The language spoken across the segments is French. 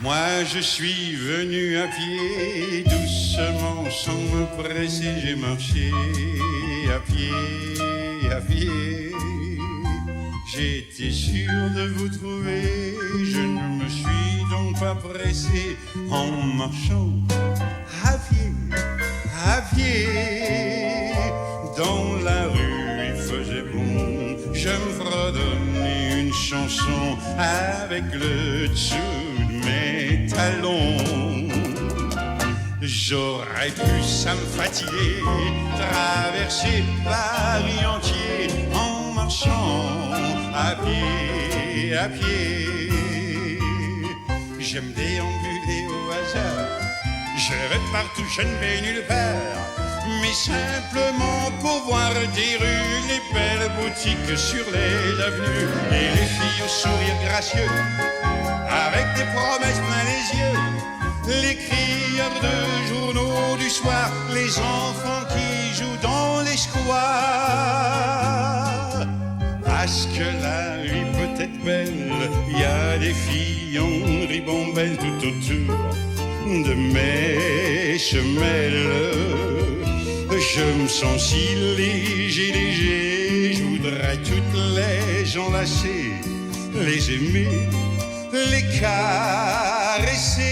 Moi je suis venu à pied, doucement, sans me presser, j'ai marché à pied, à pied. J'étais sûr de vous trouver, je ne me suis donc pas pressé en marchant à pied. Dans la rue il faisait bon, je me fredonnais une chanson avec le dessous de mes talons. J'aurais pu, ça me fatiguer, traverser Paris entier en marchant à pied, à pied. J'aime déambuler au hasard, je vais partout, je ne vais nulle part, mais simplement pour voir des rues, les belles boutiques sur les avenues, et les filles au sourire gracieux, avec des promesses plein les yeux, les crieurs de journaux du soir, les enfants qui jouent dans les squares. Parce que la vie peut être belle, il y a des filles en ribambelle tout autour de mes semelles. Je me sens si léger, je voudrais toutes les enlacer, les aimer, les caresser.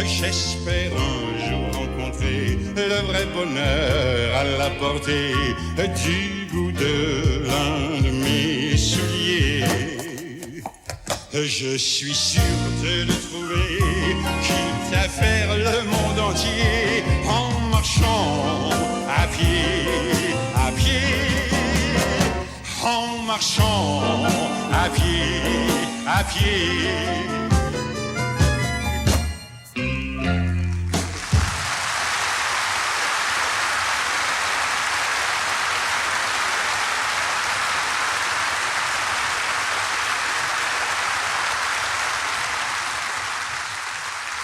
J'espère un jour rencontrer le vrai bonheur à la portée du bout de l'un de mes souliers. Je suis sûr de le trouver, quitte à faire le monde entier en marchant à pied, en marchant à pied, à pied.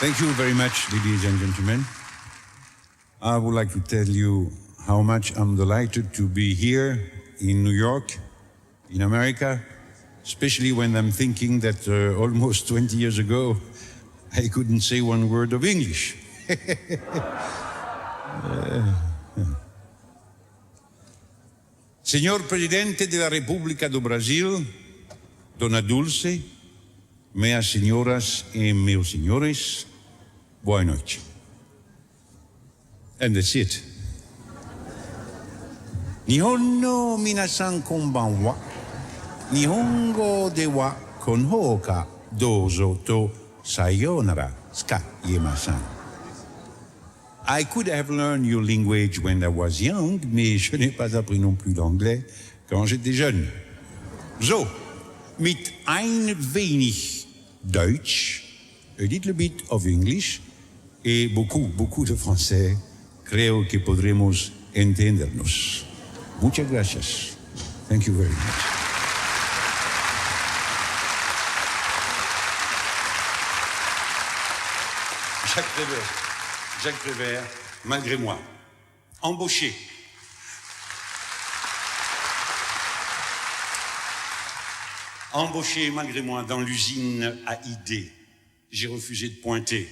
Thank you very much, ladies and gentlemen. I would like to tell you how much I'm delighted to be here in New York, in America, especially when I'm thinking that almost 20 years ago, I couldn't say one word of English. Señor Presidente de la República do Brasil, Dona Dulce, minhas senhoras e meus senhores, boa noite. And that's it. Nihon no minasan konbanwa. Nihongo de wa konho ka dozo to sayonara skayemasan. I could have learned your language when I was young, mais je n'ai pas appris non plus l'anglais quand j'étais jeune. So, mit ein wenig Deutsch, a little bit of English, et beaucoup de français, creo que podremos entendernos. Muchas gracias. Thank you very much. Jacques Prévert, malgré moi, embauché. Embauché malgré moi dans l'usine à idées, j'ai refusé de pointer.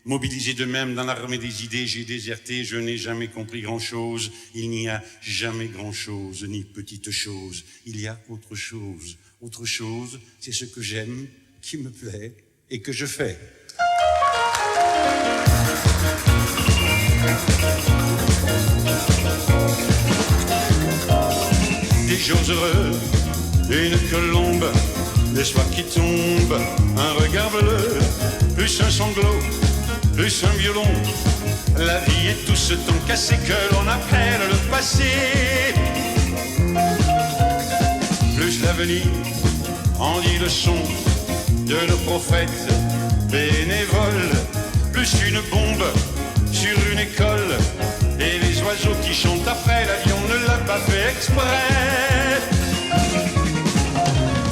Mobilisé de même dans l'armée des idées, j'ai déserté, je n'ai jamais compris grand-chose. Il n'y a jamais grand-chose, ni petite chose. Il y a autre chose. Autre chose, c'est ce que j'aime, qui me plaît et que je fais. Des jours heureux, une colombe, des soirs qui tombent, un regard bleu, plus un sanglot, plus un violon. La vie est tout ce temps cassé que l'on appelle le passé. Plus l'avenir en dit le son de nos prophètes bénévoles. Plus une bombe sur une école et les oiseaux qui chantent après l'avion ne l'a pas fait exprès.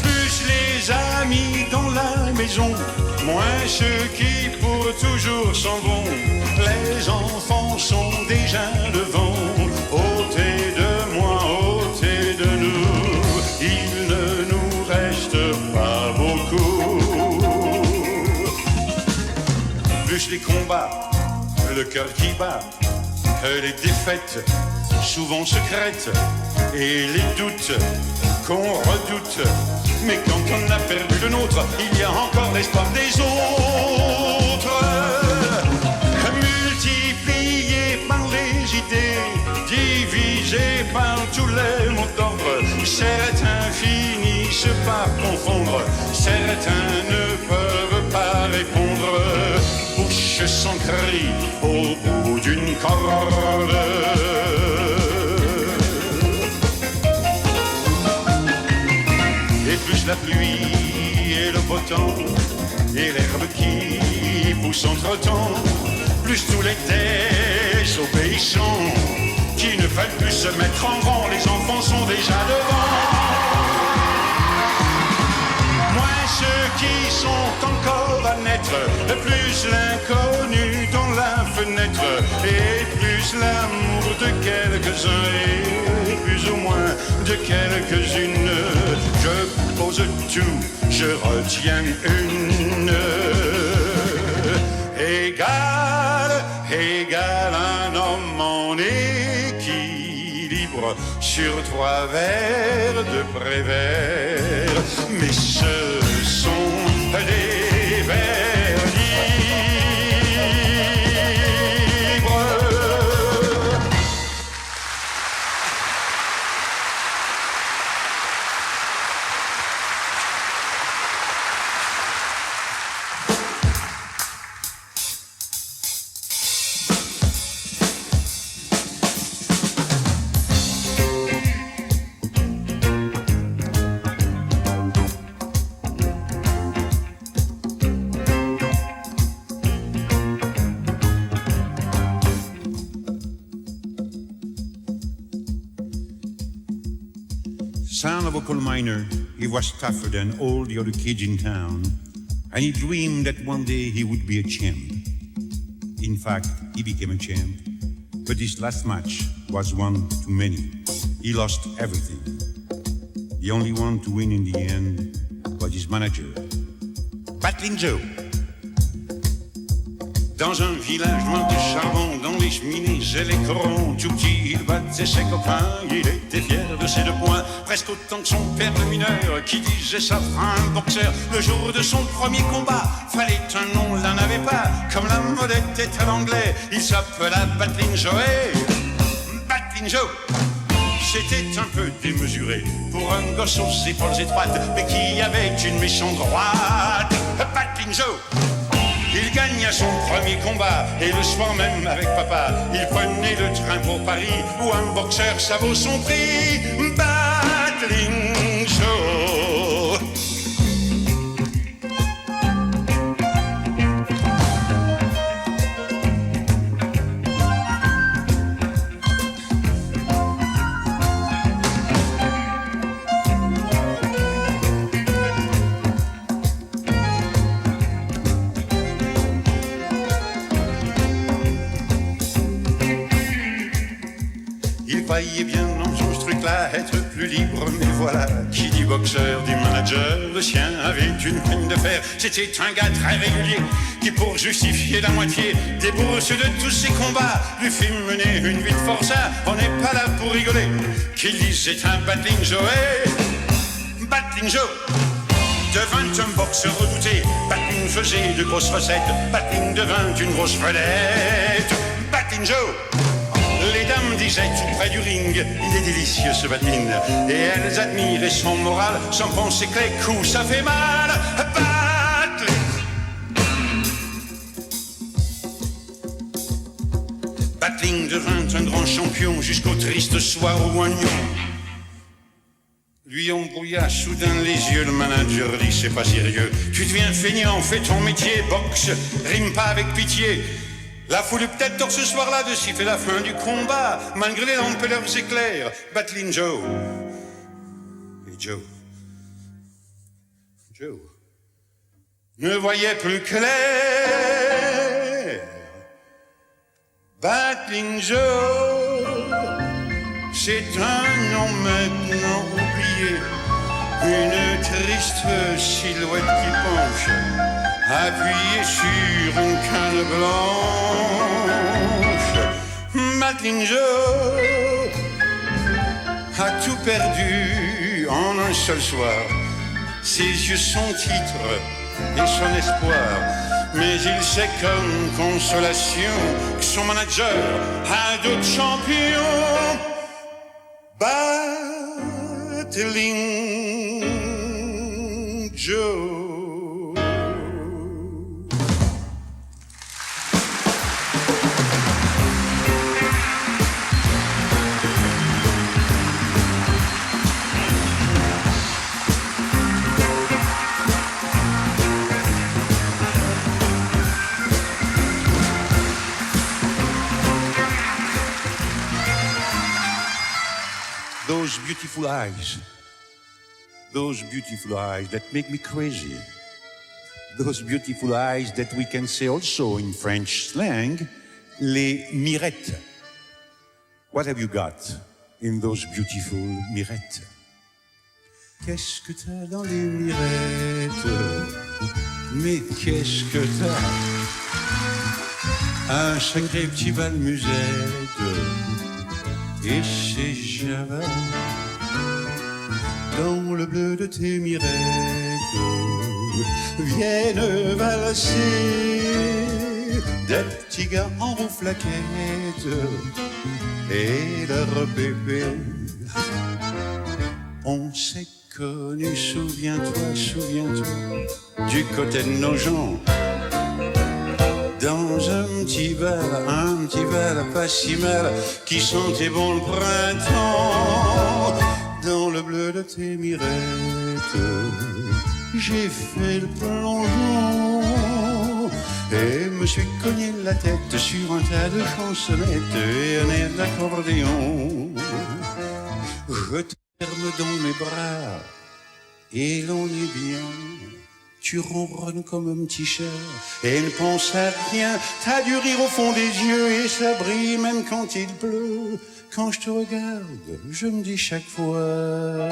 Plus les amis dans la maison, moins ceux qui pour toujours s'en vont. Les enfants sont déjà devant. Ôtez de moi, ôtez de nous, il ne nous reste pas beaucoup. plus les combats, le cœur qui bat, les défaites, souvent secrètes, et les doutes qu'on redoute. Mais quand on a perdu le nôtre, il y a encore l'espoir des autres. Multipliés par les idées, divisés par tous les mots d'ordre, certains finissent par confondre, certains ne peuvent pas répondre. Bouche sans cri au bout d'une corde. Et plus la pluie et le beau temps et l'herbe qui pousse entre-temps, plus tous les désobéissants qui ne veulent plus se mettre en rang, les enfants sont déjà devant. Moins ceux qui sont encore à naître, plus l'inconnu dans la fenêtre, et plus l'amour de quelques-uns et plus ou moins de quelques-unes. Je pose tout, je retiens une. Égal un homme en équilibre sur 3 verres de Prévert. Mais ce sont des vers libres. Son of a coal miner, he was tougher than all the other kids in town, and he dreamed that one day he would be a champ. In fact, he became a champ, but his last match was one too many. He lost everything. The only one to win in the end was his manager, Battling Joe. Dans un village loin du charbon, dans les cheminées et les corons, tout petit, il battait ses copains, il était fier de ses 2 points, presque autant que son père le mineur, qui disait ça fera un boxeur. Le jour de son premier combat, fallait un nom, l'un n'avait pas, comme la mode était à l'anglais, il s'appela Battling Joe. Battling Joe, c'était un peu démesuré pour un gosse aux épaules étroites, mais qui avait une méchante droite. Battling Joe, il gagna son premier combat, et le soir même avec papa, il prenait le train pour Paris, où un boxeur ça vaut son prix. Battling Joe. Voyez bien dans son ce truc-là, être plus libre, mais voilà, qui dit boxeur, dit manager, le sien avait une peine de fer. C'était un gars très régulier, qui pour justifier la moitié des bourses de tous ses combats, lui fit mener une vie de forçat. On n'est pas là pour rigoler, qu'il disait un Battling Joe. Battling Joe devint un boxeur redouté, Battling faisait de grosses recettes, Battling devint une grosse vedette. Battling Joe, les dames disaient tout près du ring, il est délicieux ce Battling, et elles admiraient son moral, sans penser que les coups ça fait mal. Battling devint un grand champion jusqu'au triste soir où un lion lui embrouilla soudain les yeux. Le manager dit c'est pas sérieux, tu deviens feignant, fais ton métier, boxe, rime pas avec pitié. La foule est peut-être tort ce soir-là de siffler la fin du combat, malgré les lampes et leurs éclairs. Battling Joe. Et Joe ne voyait plus clair. Battling Joe, c'est un nom maintenant oublié, une triste silhouette qui penche appuyé sur une canne blanche. Madeleine Joe a tout perdu en un seul soir. Ses yeux, son titre et son espoir. Mais il sait comme consolation que son manager a d'autres champions. Battling Joe. Those beautiful eyes that make me crazy. Those beautiful eyes that we can say also in French slang, les mirettes. What have you got in those beautiful mirettes? Qu'est-ce que t'as dans les mirettes? Mais qu'est-ce que t'as? Un sacré petit bal musette. Et ces Java dans le bleu de tes mirettes viennent valser des petits gars en rouflaquette et leur bébé. On s'est connus, souviens-toi, souviens-toi, du côté de nos gens. Dans un petit verre pas si mal, qui sentait bon le printemps. Dans le bleu de tes mirettes, j'ai fait le plongeon et me suis cogné la tête sur un tas de chansonnettes et un air d'accordéon. Je te ferme dans mes bras et l'on est bien. Tu ronronnes comme un petit chat et ne pense à rien. T'as du rire au fond des yeux et ça brille même quand il pleut. Quand je te regarde, je me dis chaque fois,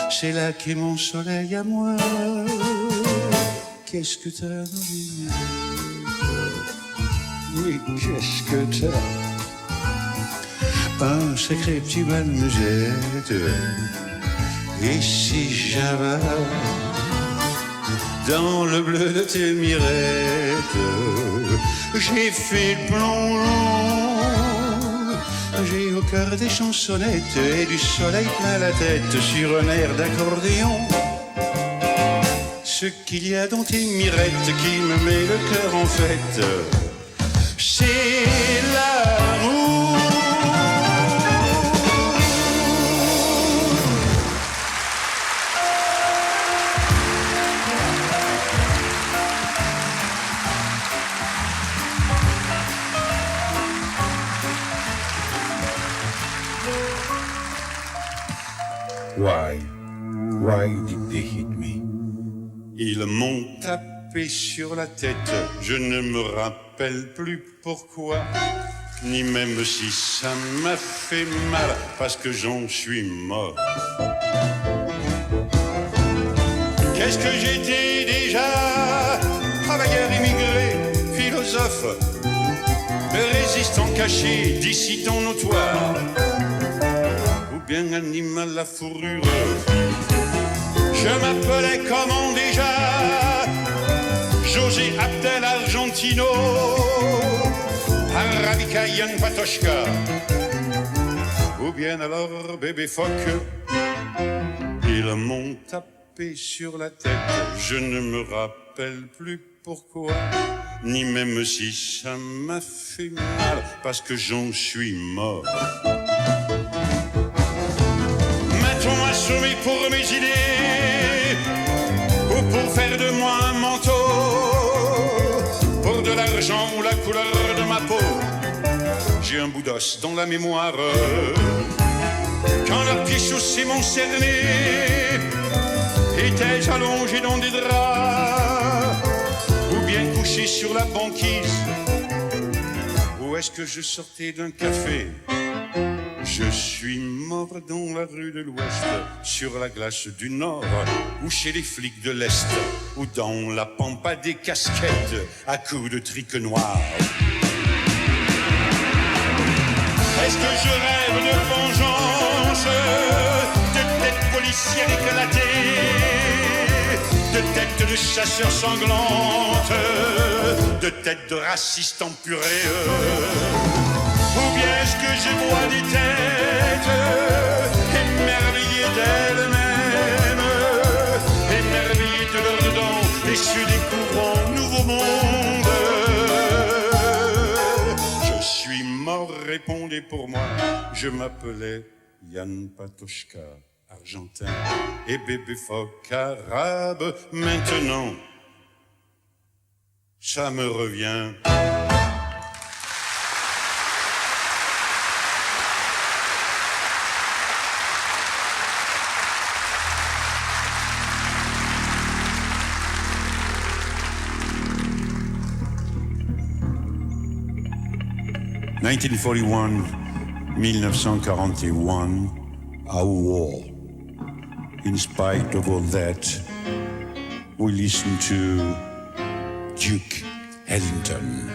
c'est là qu'est mon soleil à moi. Qu'est-ce que t'as dans les mirettes? Oui, qu'est-ce que t'as? Un sacré petit bal musette. Et si j'avais dans le bleu de tes mirettes, j'ai fait le plongeon. J'ai au cœur des chansonnettes et du soleil plein la tête sur un air d'accordéon. Ce qu'il y a dans tes mirettes qui me met le cœur en fête, c'est l'amour. Why did they hit me? Ils m'ont tapé sur la tête, je ne me rappelle plus pourquoi, ni même si ça m'a fait mal, parce que j'en suis mort. Qu'est-ce que j'étais déjà? Travailleur immigré, philosophe, résistant caché, dissident notoire, ou bien animal à fourrure. Je m'appelais comment déjà? José Abdel Argentino, Arabica Yann Patochka, ou bien alors bébé phoque. Ils m'ont tapé sur la tête, je ne me rappelle plus pourquoi, ni même si ça m'a fait mal, parce que j'en suis mort. M'a-t-on assommé pour mes idées, ou pour faire de moi un manteau, pour de l'argent ou la couleur de ma peau? J'ai un bout d'os dans la mémoire. Quand leurs pieds chaussés m'ont cerné, étais-je allongé dans des draps, ou bien couché sur la banquise, ou est-ce que je sortais d'un café? Je suis mort dans la rue de l'Ouest, sur la glace du Nord, ou chez les flics de l'Est, ou dans la pampa des casquettes, à coups de trique noir. Est-ce que je rêve de vengeance, de têtes policières éclatées, de têtes de chasseurs sanglantes, de têtes de racistes empurés? Ou bien est-ce que je vois des têtes émerveillées d'elles-mêmes, émerveillées de leurs dents, déçues découvrant un nouveau monde? Je suis mort, répondez pour moi. Je m'appelais Yann Patochka, argentin, et bébé phoque arabe. Maintenant, ça me revient. « 1941, our war. In spite of all that, we listen to Duke Ellington.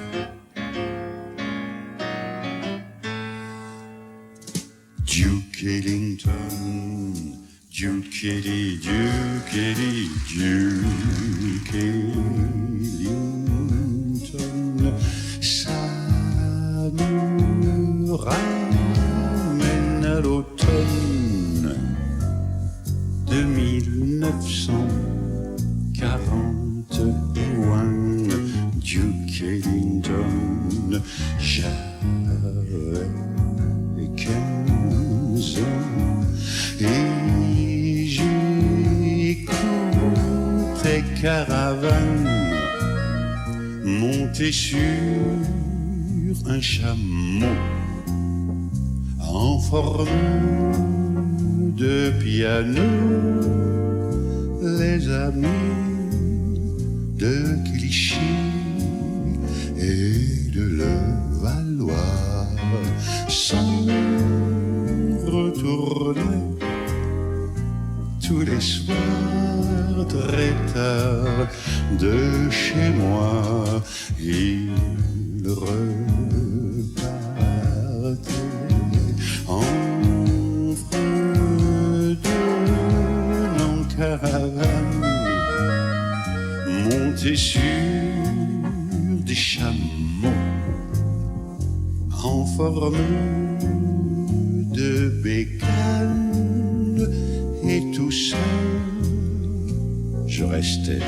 Duke Ellington, Duke Ellington, Duke Ellington, Duke Ellington, ça me ramène à l'automne de 1941. Duke Ellington, j'avais 15 ans et j'écoutais Caravane monter sur un chameau en forme de piano. Les amis de Clichy et de Levallois sont retournés tous les soirs très tard de chez moi. Ils repartaient en fredonnant caravane, montés sur des chameaux en forme de bécane. Et tout seul, je restais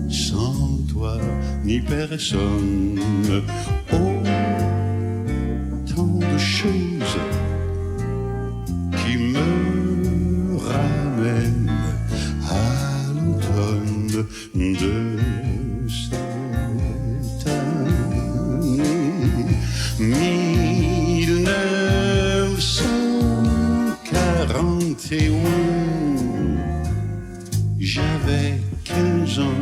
sans toi ni personne. Oh, tant de choses qui me ramènent à l'automne de cette année 1941. J'avais 15 ans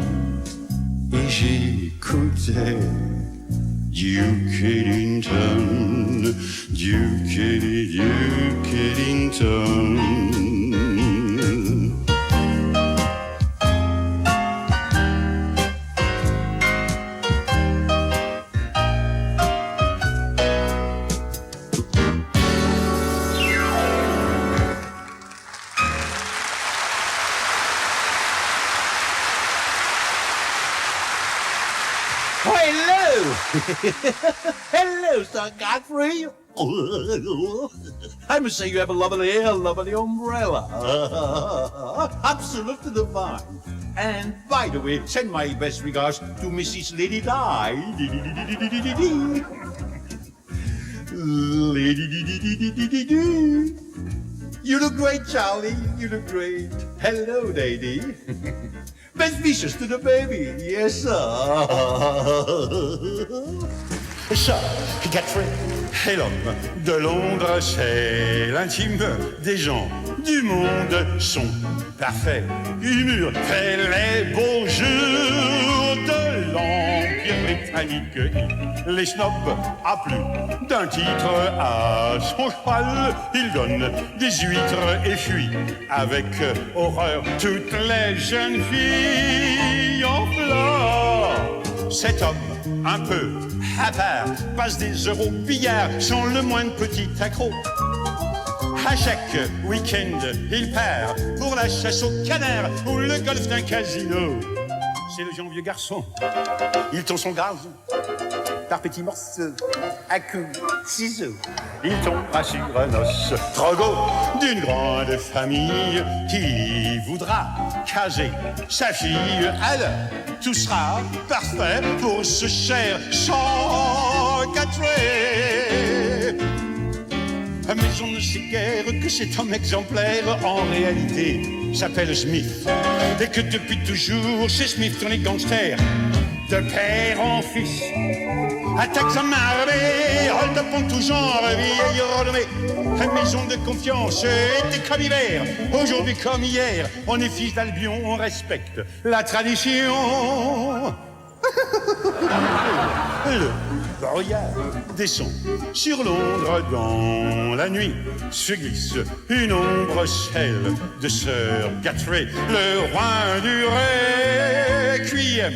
et j'écoutais Duke Ellington, Duke Ellington. Hello, Sir Godfrey. I must say you have a lovely umbrella. Absolutely divine. And by the way, send my best regards to Mrs. Lady Di. Lady. You look great, Charlie. You look great. Hello, lady. Best wishes to the baby. Yes, sir. Ça, Godfrey, est l'homme de Londres, c'est l'intime des gens du monde. Son parfait humour fait les beaux jours de l'Empire britannique. britanniques, les snobs, à plus d'un titre à son cheval, il donne des huîtres et fuit avec horreur toutes les jeunes filles en fleurs. Cet homme, un peu à part, passe des euros billard sans le moindre petit accroc. À chaque week-end, il part pour la chasse au canard ou le golf d'un casino. C'est le genre vieux garçon. Il tond son gaz par petits morceaux, à coups de ciseaux. Il tombera sur un os trop gros d'une grande famille qui voudra caser sa fille. Alors, tout sera parfait pour ce cher Jean Gattray. Mais on ne sait guère que cet homme exemplaire, en réalité, s'appelle Smith. Et que depuis toujours, chez Smith, on est gangsters, de père en fils. Attaques à marée, hold-up en tout genre, vieille renommée. Maison de confiance, été comme hiver, aujourd'hui comme hier. On est fils d'Albion, on respecte la tradition. Le brouillard descend sur Londres dans la nuit. Se glisse une ombre, celle de Sir Gattray, le roi du requiem.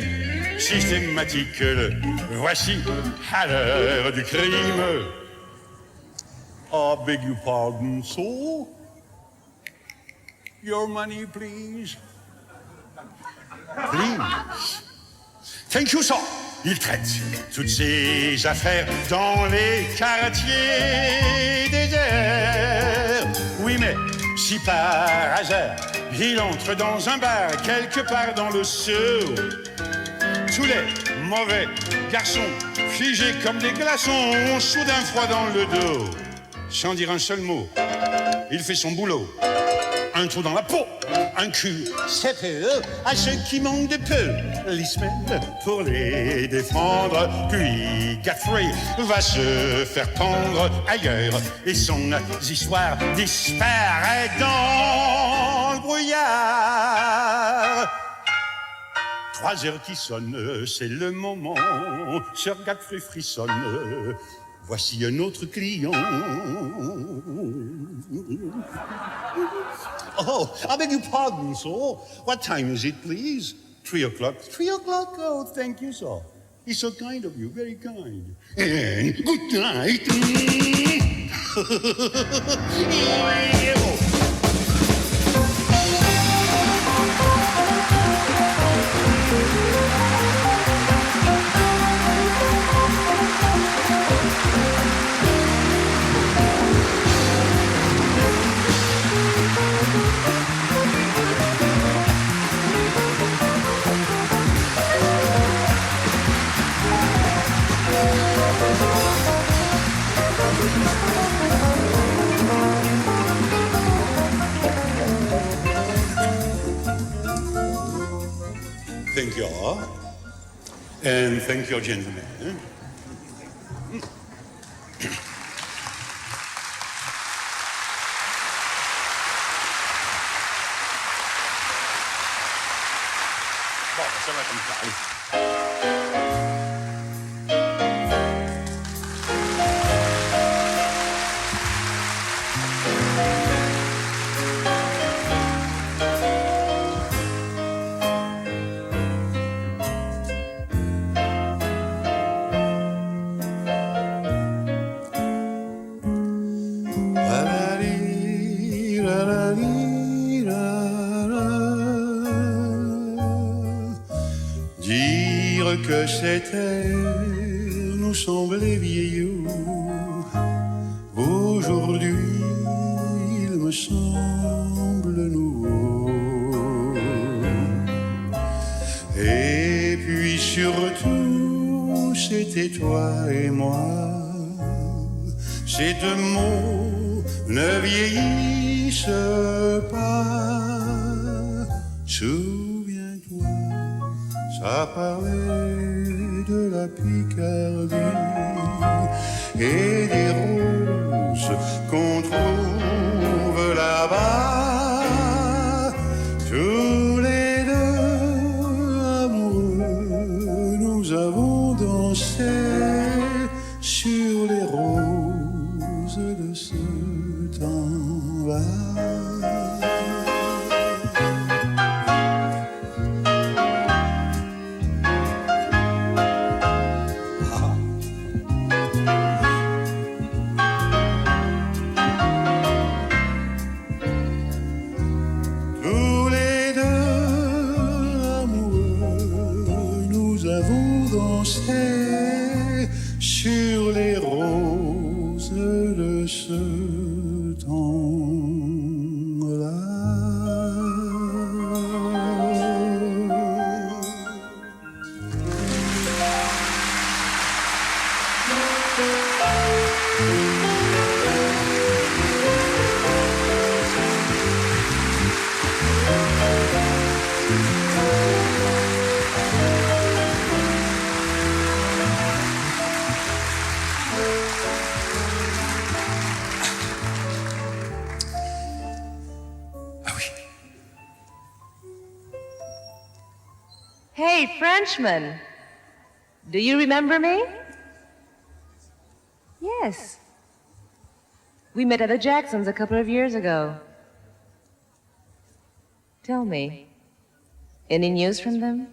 Systématique, le voici à l'heure du crime. I beg your pardon, sir. Your money, please. Please. Thank you, sir. Il traite toutes ses affaires dans les quartiers déserts. Oui, mais si par hasard il entre dans un bar quelque part dans le Sceau, tous les mauvais garçons figés comme des glaçons ont soudain froid dans le dos. Sans dire un seul mot, il fait son boulot. Un trou dans la peau, un cul, c'est peu à ceux qui manquent de peu. Les semaines pour les défendre. Puis Gattray va se faire pendre ailleurs et son histoire disparaît dans le brouillard. 3 heures qui sonnent, c'est le moment. Sir Gattray frissonne. Voici un autre client. Oh, I beg your pardon, sir. What time is it, please? 3 o'clock. 3 o'clock? Oh, thank you, sir. It's so kind of you, very kind. And good night. Thank you all. And thank you, gentlemen. Bon, ça va comme ça. Que cette terre nous semblait vieillot, aujourd'hui il me semble nouveau. Et puis surtout c'était toi et moi, ces 2 mots ne vieillissent pas. Souviens-toi, ça parlait de la Picardie et des roses qu'on trouve là-bas. Tous les 2 amoureux, nous avons dansé dansait sur les roses de ce temps-là. Hey, Frenchman, do you remember me? Yes. We met at the Jacksons a couple of years ago. Tell me, any news from them?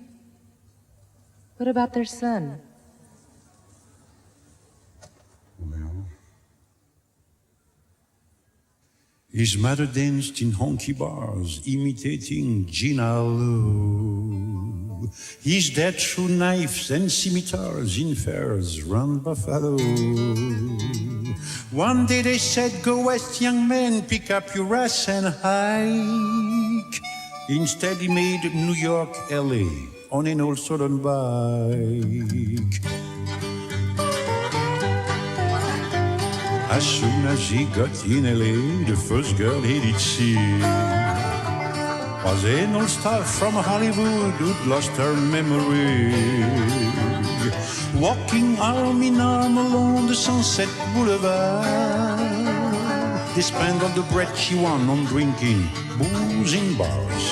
What about their son? Well, his mother danced in honky bars, imitating Gina Lowe. His dad threw knives and scimitars in fairs round Buffalo. One day they said, "Go west, young man, pick up your ass and hike." Instead he made New York, LA on an old Southern bike. As soon as he got in LA, the first girl he did see was an old star from Hollywood who'd lost her memory. Walking arm in arm along the Sunset Boulevard, they spent all the bread she won on drinking booze in bars.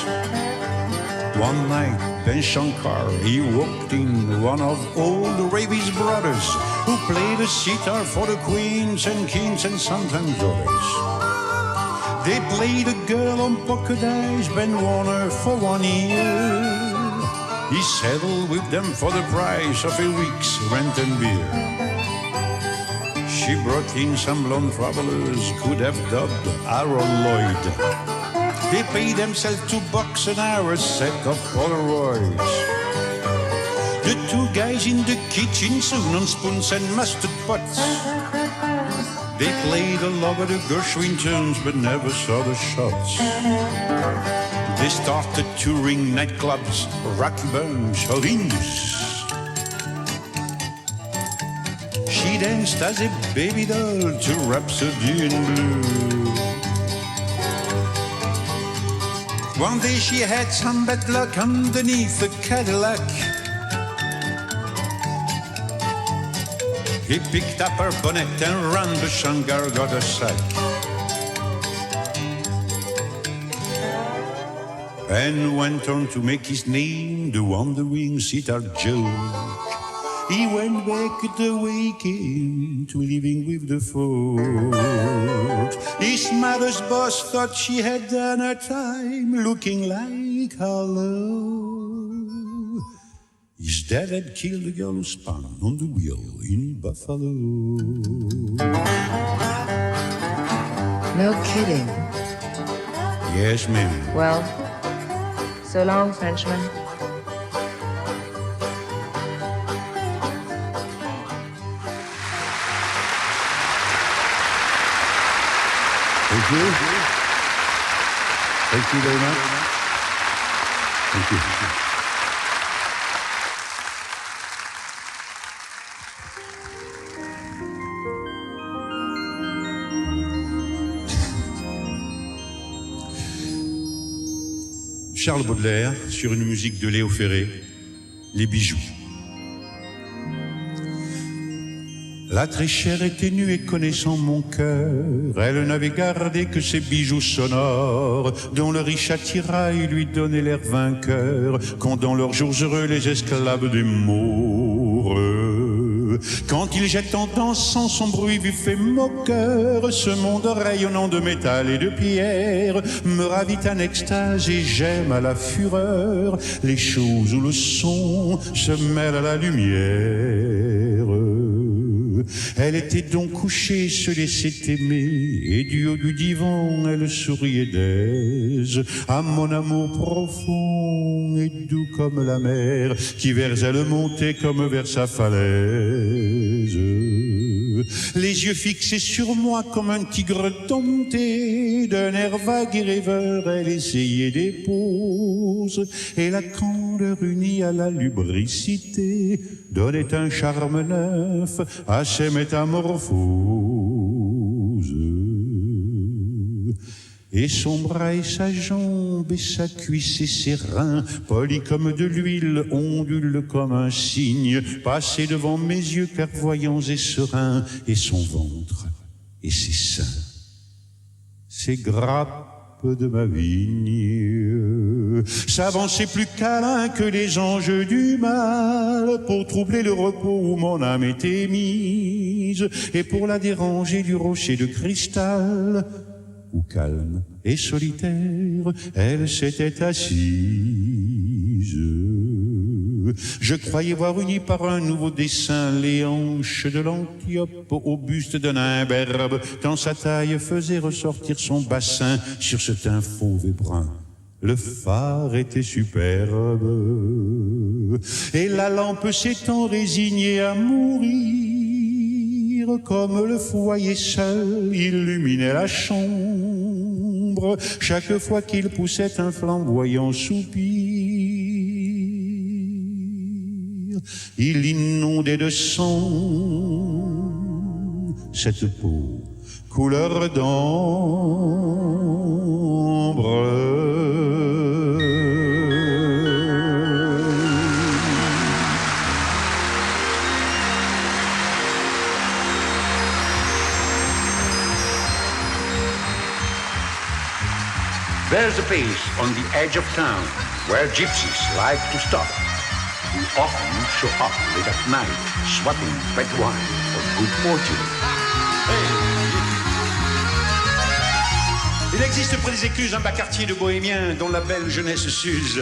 One night, Ben Shankar, he walked in, one of old Ravi's brothers, who played a sitar for the queens and kings and sometimes others. They played a girl on poker dice, Ben Warner, for 1 year. He settled with them for the price of a week's rent and beer. She brought in some blonde travelers, could have dubbed Harold Lloyd. They paid themselves $2 an hour, a set of Polaroids. The two guys in the kitchen soon on spoons and mustard pots. They played a lot of the Gershwin tunes, but never saw the shots. They started touring nightclubs, rocky bunch of Indies. She danced as a baby doll to Rhapsody in Blue. One day she had some bad luck underneath the Cadillac. He picked up her bonnet and ran, but Shankar got a sack. And went on to make his name the wandering sitar Joe. He went back the way he came to living with the folk. His mother's boss thought she had done her time, looking like Harlow. His dad had killed the girl who spun on the wheel in Buffalo. No kidding. Yes, ma'am. Well, so long, Frenchman. Thank you. Thank you very much. Thank you. Charles Baudelaire, sur une musique de Léo Ferré, Les bijoux. La très chère était nue et connaissant mon cœur, elle n'avait gardé que ses bijoux sonores, dont le riche attirail lui donnait l'air vainqueur, quand dans leurs jours heureux les esclaves des Maures. Quand il jette en dansant son bruit vif et moqueur, ce monde rayonnant de métal et de pierre me ravit en extase et j'aime à la fureur les choses où le son se mêle à la lumière. Elle était donc couchée, se laissait aimer, et du haut du divan, elle souriait d'aise à mon amour profond et doux comme la mer qui vers elle montait comme vers sa falaise. Les yeux fixés sur moi comme un tigre dompté, d'un air vague et rêveur, elle essayait des poses, et la candeur unie à la lubricité donnait un charme neuf à ces métamorphoses. Et son bras et sa jambe et sa cuisse et ses reins, polis comme de l'huile, ondulent comme un cygne, passés devant mes yeux clairvoyants et sereins, et son ventre et ses seins, ces grappes de ma vigne, s'avançaient plus câlins que les anges du mal, pour troubler le repos où mon âme était mise, et pour la déranger du rocher de cristal, où calme et solitaire, elle s'était assise. Je croyais voir unis par un nouveau dessin les hanches de l'Antiope au buste d'un imberbe, tant sa taille faisait ressortir son bassin sur ce teint fauve et brun. Le phare était superbe, et la lampe s'étant résignée à mourir, comme le foyer seul illuminait la chambre, chaque fois qu'il poussait un flamboyant soupir, il inondait de sang cette peau couleur d'ambre. There's a place on the edge of town where gypsies like to stop, who often show up late at night, swapping pet wine for good fortune. Il existe près des Écluses un bas quartier de bohémiens dont la belle jeunesse s'use.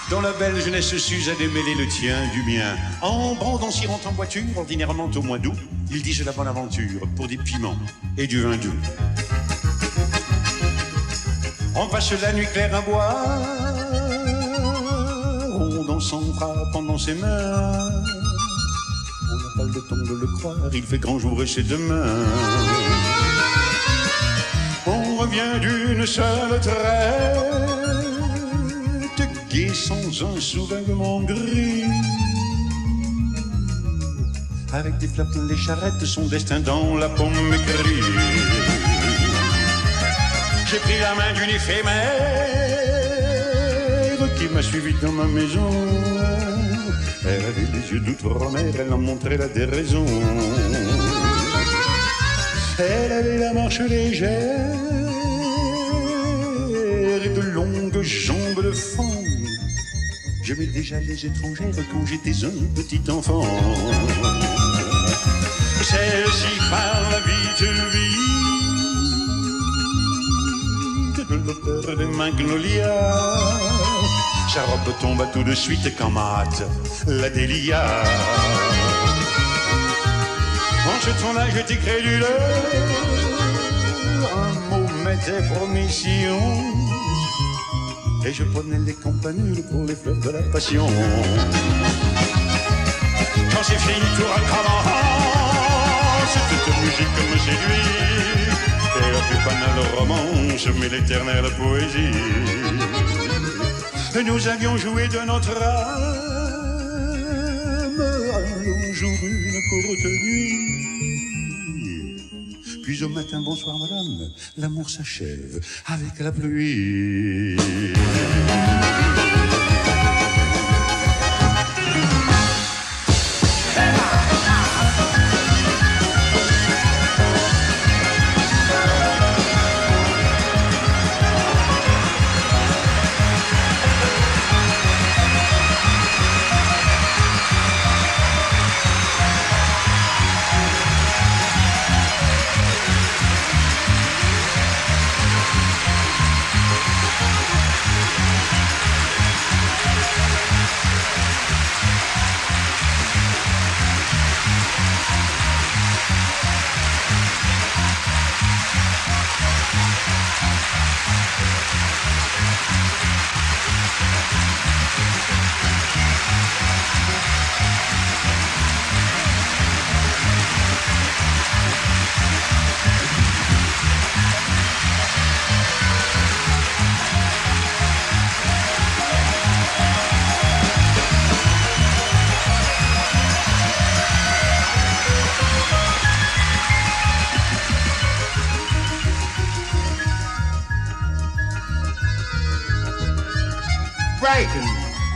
Dont la belle jeunesse s'use à démêler le tien du mien. En brandant s'y rentre en voiture, ordinairement au mois d'août, ils disent la bonne aventure pour des piments et du vin doux. On passe la nuit claire à boire, rondant son bras pendant ses mains. On n'a pas le temps de le croire, il fait grand jour et c'est demain. On revient d'une seule traite, gai sans un sou vaguement gris. Avec des flaps dans les charrettes, son destin dans la pomme écrit. J'ai pris la main d'une éphémère qui m'a suivi dans ma maison. Elle avait les yeux d'outre-mer, elle en montrait la déraison. Elle avait la marche légère et de longues jambes de femme. J'aimais déjà les étrangères quand j'étais un petit enfant. Celle-ci parle vite, vite de l'odeur des magnolias. Sa robe tombe tout de suite quand mate la délia. En ce temps-là, j'étais crédule, un mot m'était promission, et je prenais les campanules pour les fleurs de la passion. Quand c'est fini, tout recommence, toute musique me séduit, et la plus banale romance, mais l'éternelle poésie. Nous avions joué de notre âme, un jour une courte nuit. Puis au matin, bonsoir madame, l'amour s'achève avec la pluie.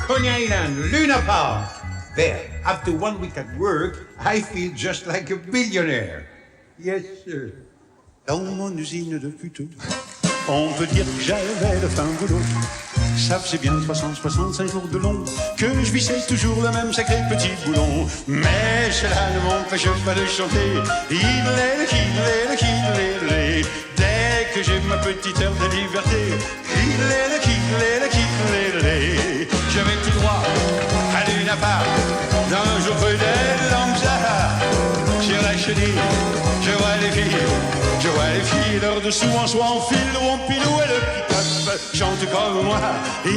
Coney Island, Luna Park. There, after 1 week at work, I feel just like a billionaire. Yes, sir. Dans mon usine de puteaux, On peut dire que j'avais le fin boulot. Ça faisait bien 365 jours de long que je vissais toujours le même sacré petit boulon. Mais cela ne m'empêche pas de chanter. Dès que j'ai ma petite heure de liberté. Je vais tout droit à Luna Park. Dans un jour prudent, Lamsa. Sur la chenille, je vois les filles. Je vois les filles leur dessous en soie en fil ou en pilou et le petit-top chante comme moi. Hey,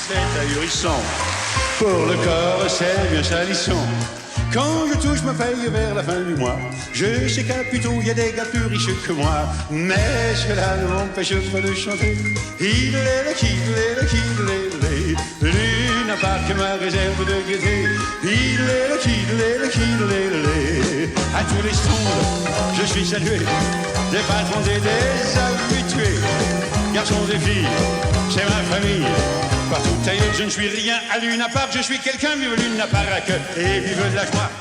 c'est ahurissant. Pour le corps, c'est bien salissant. Quand je touche ma paye vers la fin du mois, je sais qu'à plutôt il y a des gars plus riches que moi. Mais cela ne m'empêche pas de chanter. Luna Park, ma réserve de gaieté. À tous les stands, je suis salué. Des patrons et des habitués. Garçons et filles, c'est ma famille. Partout ailleurs, je ne suis rien à Luna Park, je suis quelqu'un, vive Luna Park et vive de la joie.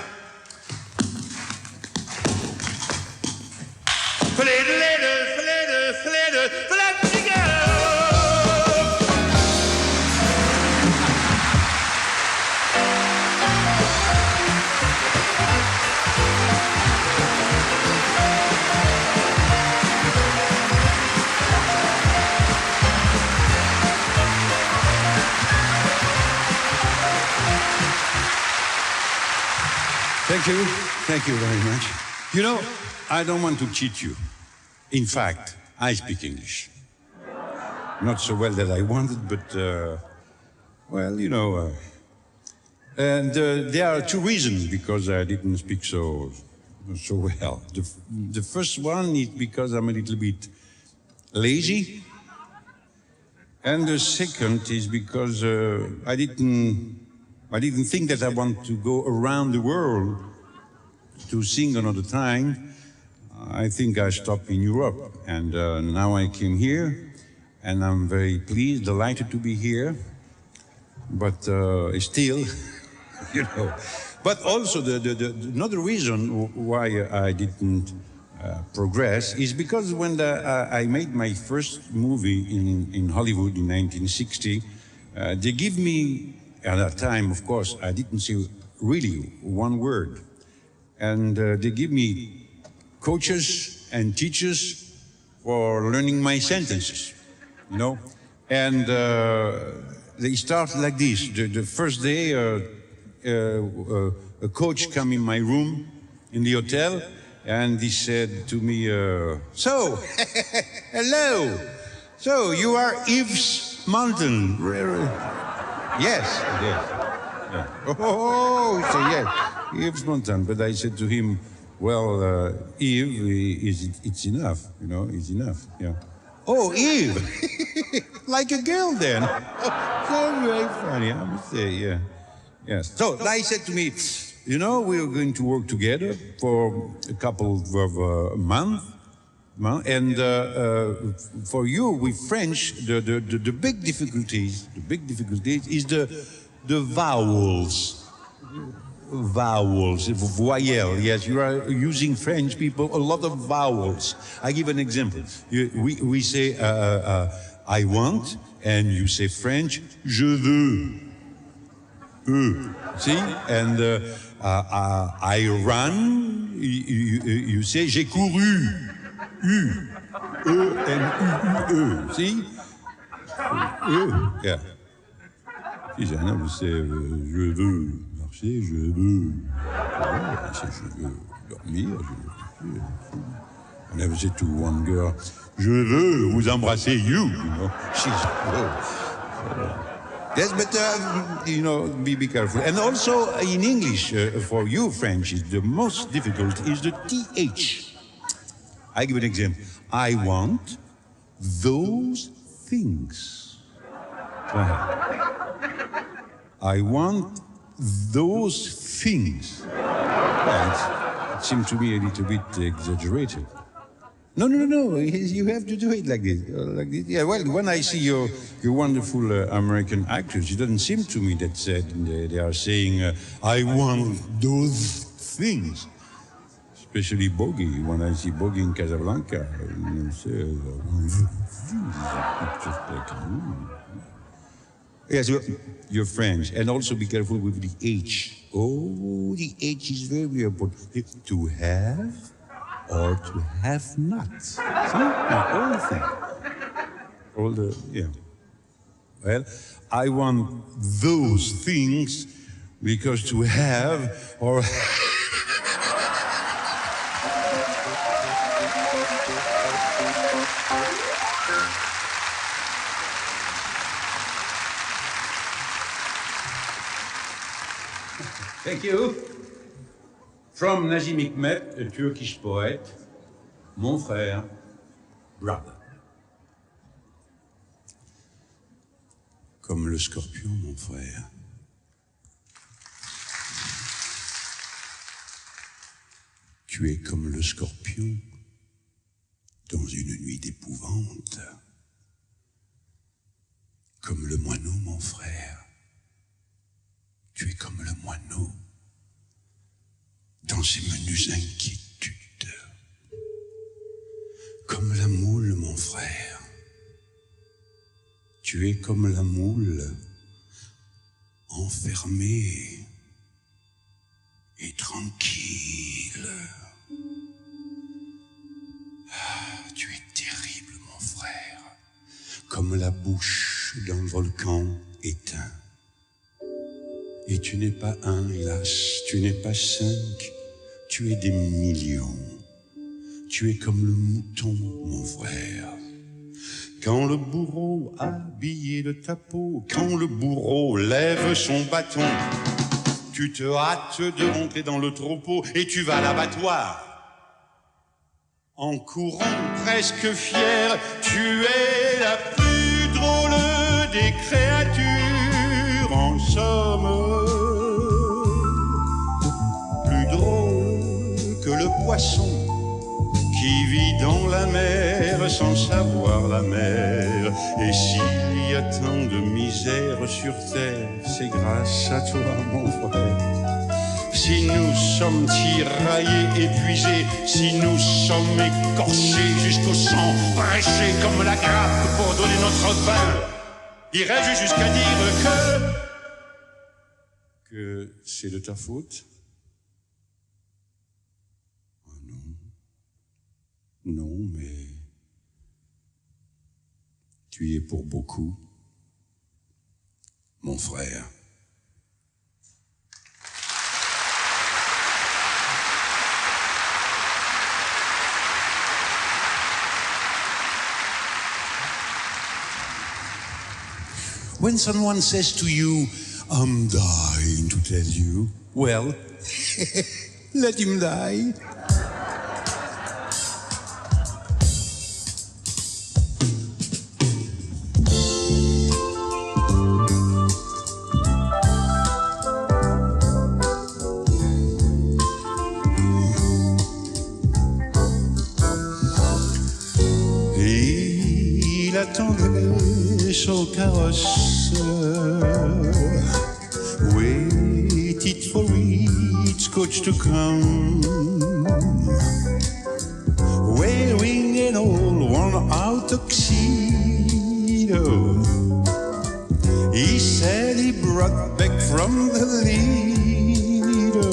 Thank you very much. You know, I don't want to cheat you. In fact, I speak English. Not so well that I wanted, but, well, you know. And there are two reasons because I didn't speak so well. The first one is because I'm a little bit lazy. And the second is because I didn't think that I want to go around the world to sing another time. I think I stopped in Europe, and now I came here, and I'm very pleased, delighted to be here. But still, you know. But also another reason why I didn't progress is because when I made my first movie in Hollywood in 1960, they give me. At that time, of course, I didn't say really one word. And they give me coaches and teachers for learning my sentences, you know? And they start like this. The first day, a coach came in my room in the hotel, and he said to me, so, hello. So, you are Yves Mountain. Yes, yes. Yeah. Oh, he said yes, Yves Montand. But I said to him, well, Yves, it's enough, you know, it's enough, yeah. Oh, Yves, like a girl then. So very funny, I must say, yeah. Yes. So I said to me, you know, we are going to work together for a couple of months. And for you, with French, the big difficulties is the vowels. Vowels, voyelle. Yes, you are using French people a lot of vowels. I give an example. We say I want, and you say French, je veux. See, and I run. You say j'ai couru. U-N-U-E, see? Yeah. Si j'ai un homme, c'est je veux marcher, je veux. Je veux dormir, je veux. I never said to one girl, je veux vous embrasser, you know. She's, yes, but, you know, be careful. And also in English, for you French, the most difficult is the TH. I give an example. I want those things. I want those things. Well, it seemed to me a little bit exaggerated. No. You have to do it like this. Yeah, well, when I see your wonderful American actors, it doesn't seem to me that they are saying, I want those things. Especially Bogey. When I see Bogey in Casablanca, you say, just like, Yes, you're French. And also be careful with the H. Oh, the H is very important. To have or to have not. See? All thing. All the, yeah. Well, I want those things because to have or... Thank you. From Nazim Hikmet, a Turkish poet, mon frère, brother. Comme le scorpion, mon frère. Tu es comme le scorpion dans une nuit d'épouvante. Comme le moineau, mon frère. Tu es comme le moineau dans ses menues inquiétudes. Comme la moule, mon frère. Tu es comme la moule, enfermée et tranquille. Ah, tu es terrible, mon frère, comme la bouche d'un volcan éteint. Et tu n'es pas un, hélas, tu n'es pas 5, tu es des millions. Tu es comme le mouton, mon frère. Quand le bourreau habillé de ta peau, quand le bourreau lève son bâton, tu te hâtes de rentrer dans le troupeau et tu vas à l'abattoir. En courant presque fier, tu es la plus drôle des créatures, en somme. Plus drôle que le poisson qui vit dans la mer sans savoir la mer. Et s'il y a tant de misère sur terre, c'est grâce à toi, mon frère. Si nous sommes tiraillés, épuisés, si nous sommes écorchés jusqu'au sang, prêchés comme la grappe pour donner notre pain, irais-je jusqu'à dire que c'est de ta faute? Non, mais tu y es pour beaucoup, mon frère. When someone says to you, I'm dying to tell you, well, let him die. Il attendait son carrosse, waited for its coach to come, wearing an old worn-out tuxedo. He said he brought back from the Lido,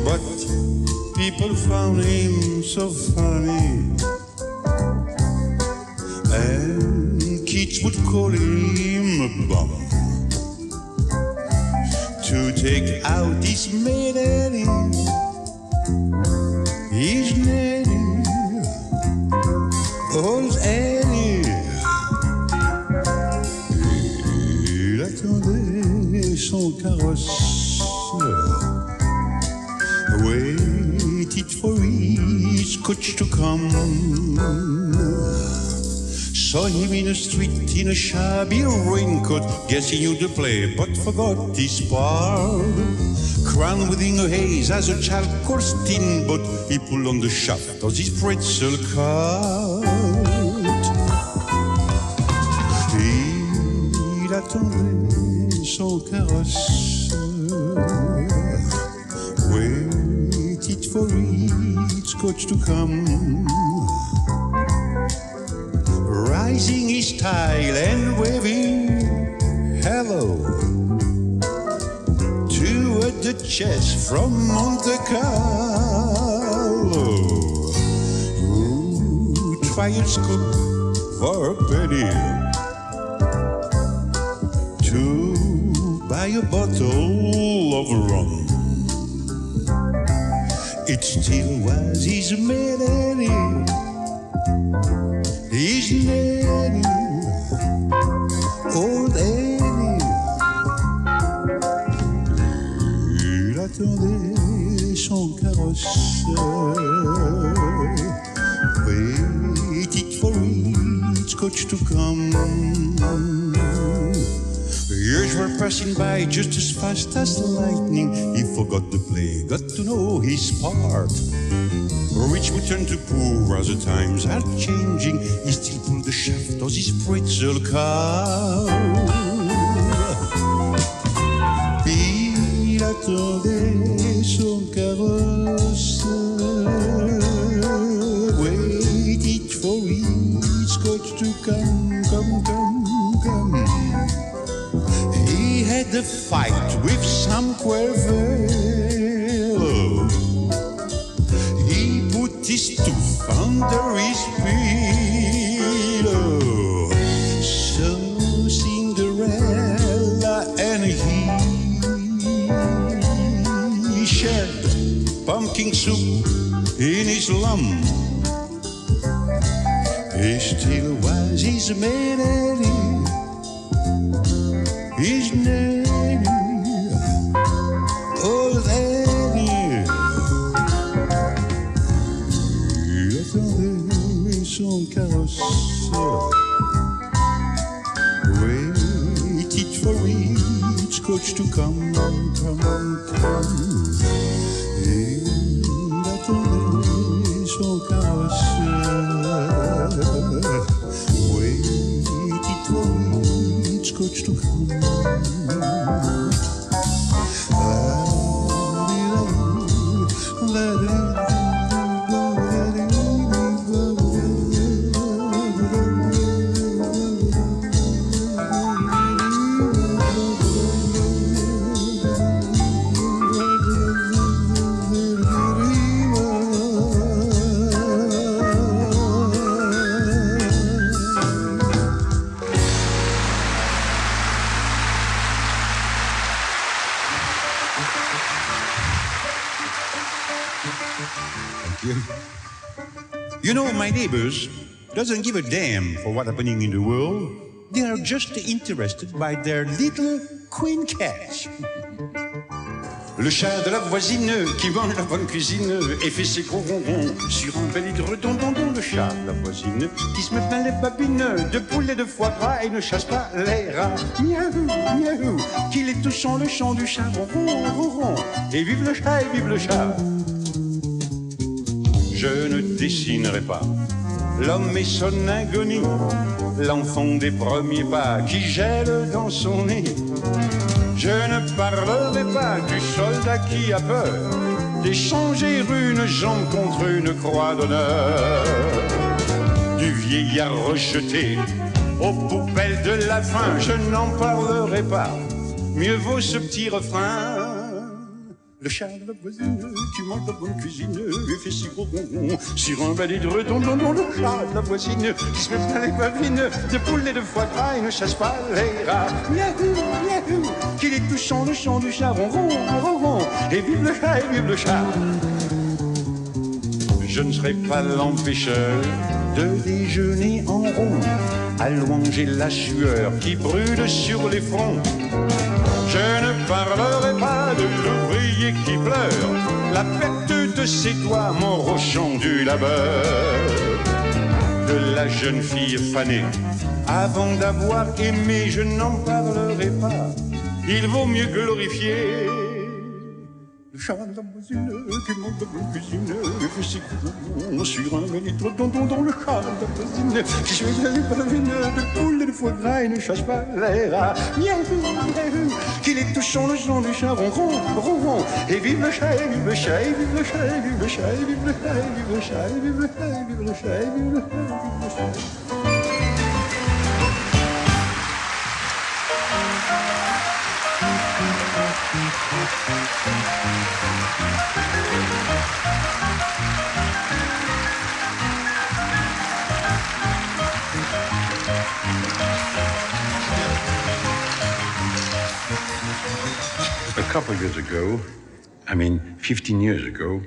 but people found him so funny. And kids would call him a bum to take out his medallion, his nanny, old Annie. Il attendait son carrosse, waited for his coach to come. Saw him in the street in a shabby raincoat, guess he knew the play but forgot his part. Crowned within a haze as a child coursed in, but he pulled on the shaft of his pretzel cart. Il attendait son carrosse, waited for its coach to come, rising his style and waving hello to a duchess from Monte Carlo, who tried scoop for a penny to buy a bottle of rum. It still was his melody, his nanny, old Annie. Il attendait son carrosse, waited for its coach to come. Years were passing by just as fast as lightning. He forgot the play, got to know his part. Rich would turn to poor as the times are changing. He still pulled the shaft of his pretzel car. Il attendait son carrosse, waited for his coach to come, come, come, come. He had a fight with some Cuervel. He put his tooth under his pillow. So Cinderella and he shared pumpkin soup in his lump. He still was his melody, his nanny, old Annie. Il attendait son carrosse, waited for its coach to come, come, come. Il attendait son carrosse, waited for its coach to come. You know, my neighbors doesn't give a damn for what's happening in the world. They are just interested by their little queen cats. Le chat de la voisine qui mange la bonne cuisine et fait ses gros ronrons sur un bel hydredon. Le chat de la voisine qui se met plein les babines de poulet de foie gras et ne chasse pas les rats. Miaou, miaou, qu'il est touchant le chant du chat. Ronron, ronron, et vive le chat, et vive le chat. Je ne dessinerai pas l'homme et son agonie, l'enfant des premiers pas qui gèle dans son nez. Je ne parlerai pas du soldat qui a peur d'échanger une jambe contre une croix d'honneur, du vieillard rejeté aux poubelles de la faim. Je n'en parlerai pas, mieux vaut ce petit refrain. Le chat de la voisine qui mange la bonne cuisine et fait si gros ronron sur un balai de redon. Le chat de la voisine qui se met plein les babines de poulet de foie gras et ne chasse pas les rats. Miaou, miaou, qu'il est touchant le chant du chat. Ronron, ronron, et vive le chat, et vive le chat. Je ne serai pas l'empêcheur de déjeuner en rond, allonger la sueur qui brûle sur les fronts. Je ne parlerai pas de l'ouvrier qui pleure la perte de ses doigts, mort au champ du labeur, de la jeune fille fanée. Avant d'avoir aimé, je n'en parlerai pas. Il vaut mieux glorifier le charme d'Amboisine qui monte dans la cuisine et fait ses coups sur un litre dans le charme d'Amboisine qui se fait la ballerine de poule et de foie gras et ne chasse pas les rats. Qu'il est touchant le son du chat ronron, ronron. Et vive le chat, et vive le chat, et vive le chat, et vive le chat, et vive le chat, et vive le chat, et vive le chat, et vive le chat, et vive le chat, et vive le chat. A couple of years ago, 15 years ago,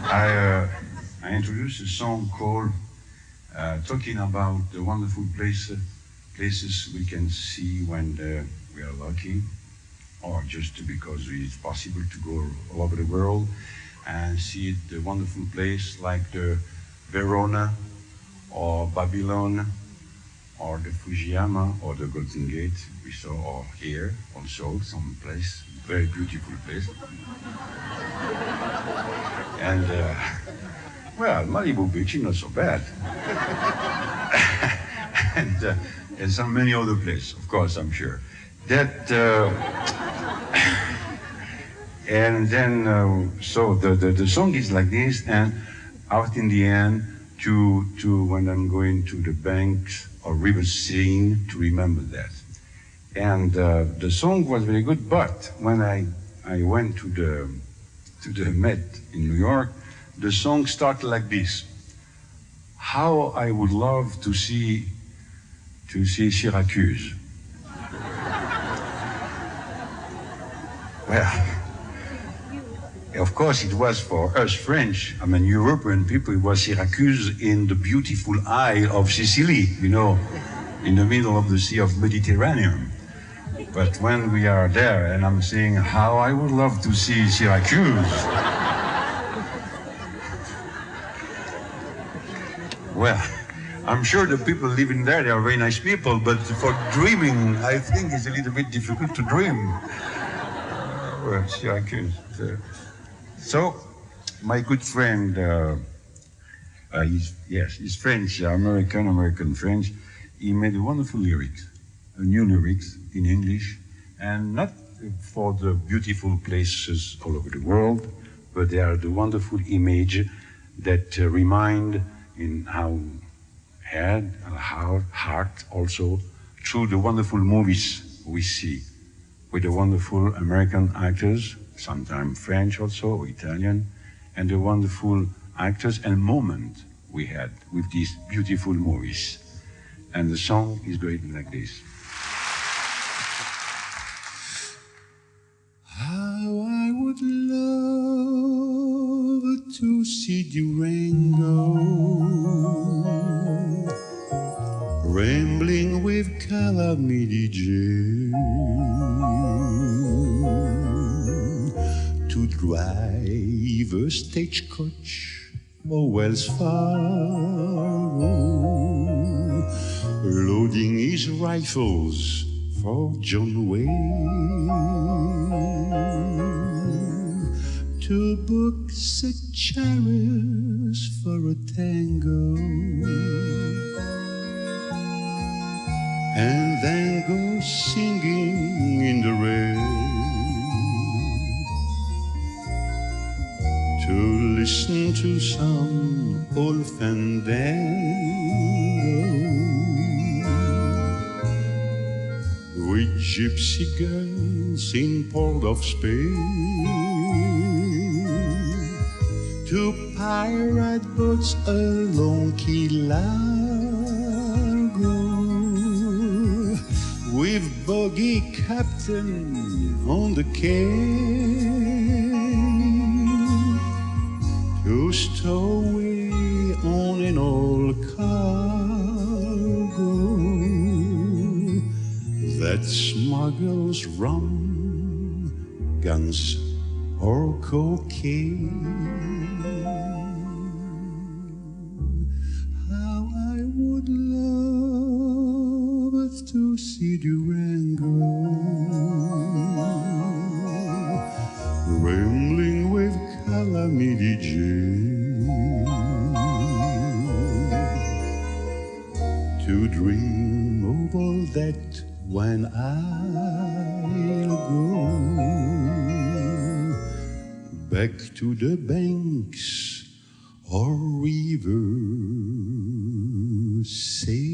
I introduced a song called talking about the wonderful places we can see when we are lucky, or just because it's possible to go all over the world and see the wonderful place like the Verona or Babylon or the Fujiyama or the Golden Gate we saw, or here also some place, very beautiful place. And well, Malibu Beach is not so bad. And some many other places, of course, I'm sure. That and then so the song is like this, and out in the end to when I'm going to the banks or river scene to remember that. And the song was very good, but when I went to the Met in New York, the song started like this: how I would love to see Syracuse. Well, of course it was for us French, European people, it was Syracuse in the beautiful isle of Sicily, in the middle of the Sea of Mediterranean. But when we are there and I'm saying how I would love to see Syracuse, well, I'm sure the people living there, they are very nice people, but for dreaming, I think it's a little bit difficult to dream. Well, Syracuse. So, my good friend, he's French, American French. He made wonderful lyrics, new lyrics in English, and not for the beautiful places all over the world, but they are the wonderful image that remind in our head, our heart also, through the wonderful movies we see, with the wonderful American actors, sometimes French also, or Italian, and the wonderful actors and moment we had with these beautiful movies. And the song is going like this. How I would love to see Durango, rambling with Calamity Jane, to drive a stagecoach for Wells Fargo, loading his rifles for John Wayne, to book the chariots for a tango, and then go singing in the rain, to listen to some old fandango with gypsy girls in Port of Spain, to pirate boats along Key Largo, with bogey captain on the quay, to stow away on an old cargo that smuggles rum, guns, or cocaine. would love to see Durango rambling with Calamity Jane, to dream of all that when I'll go back to the banks or river, say.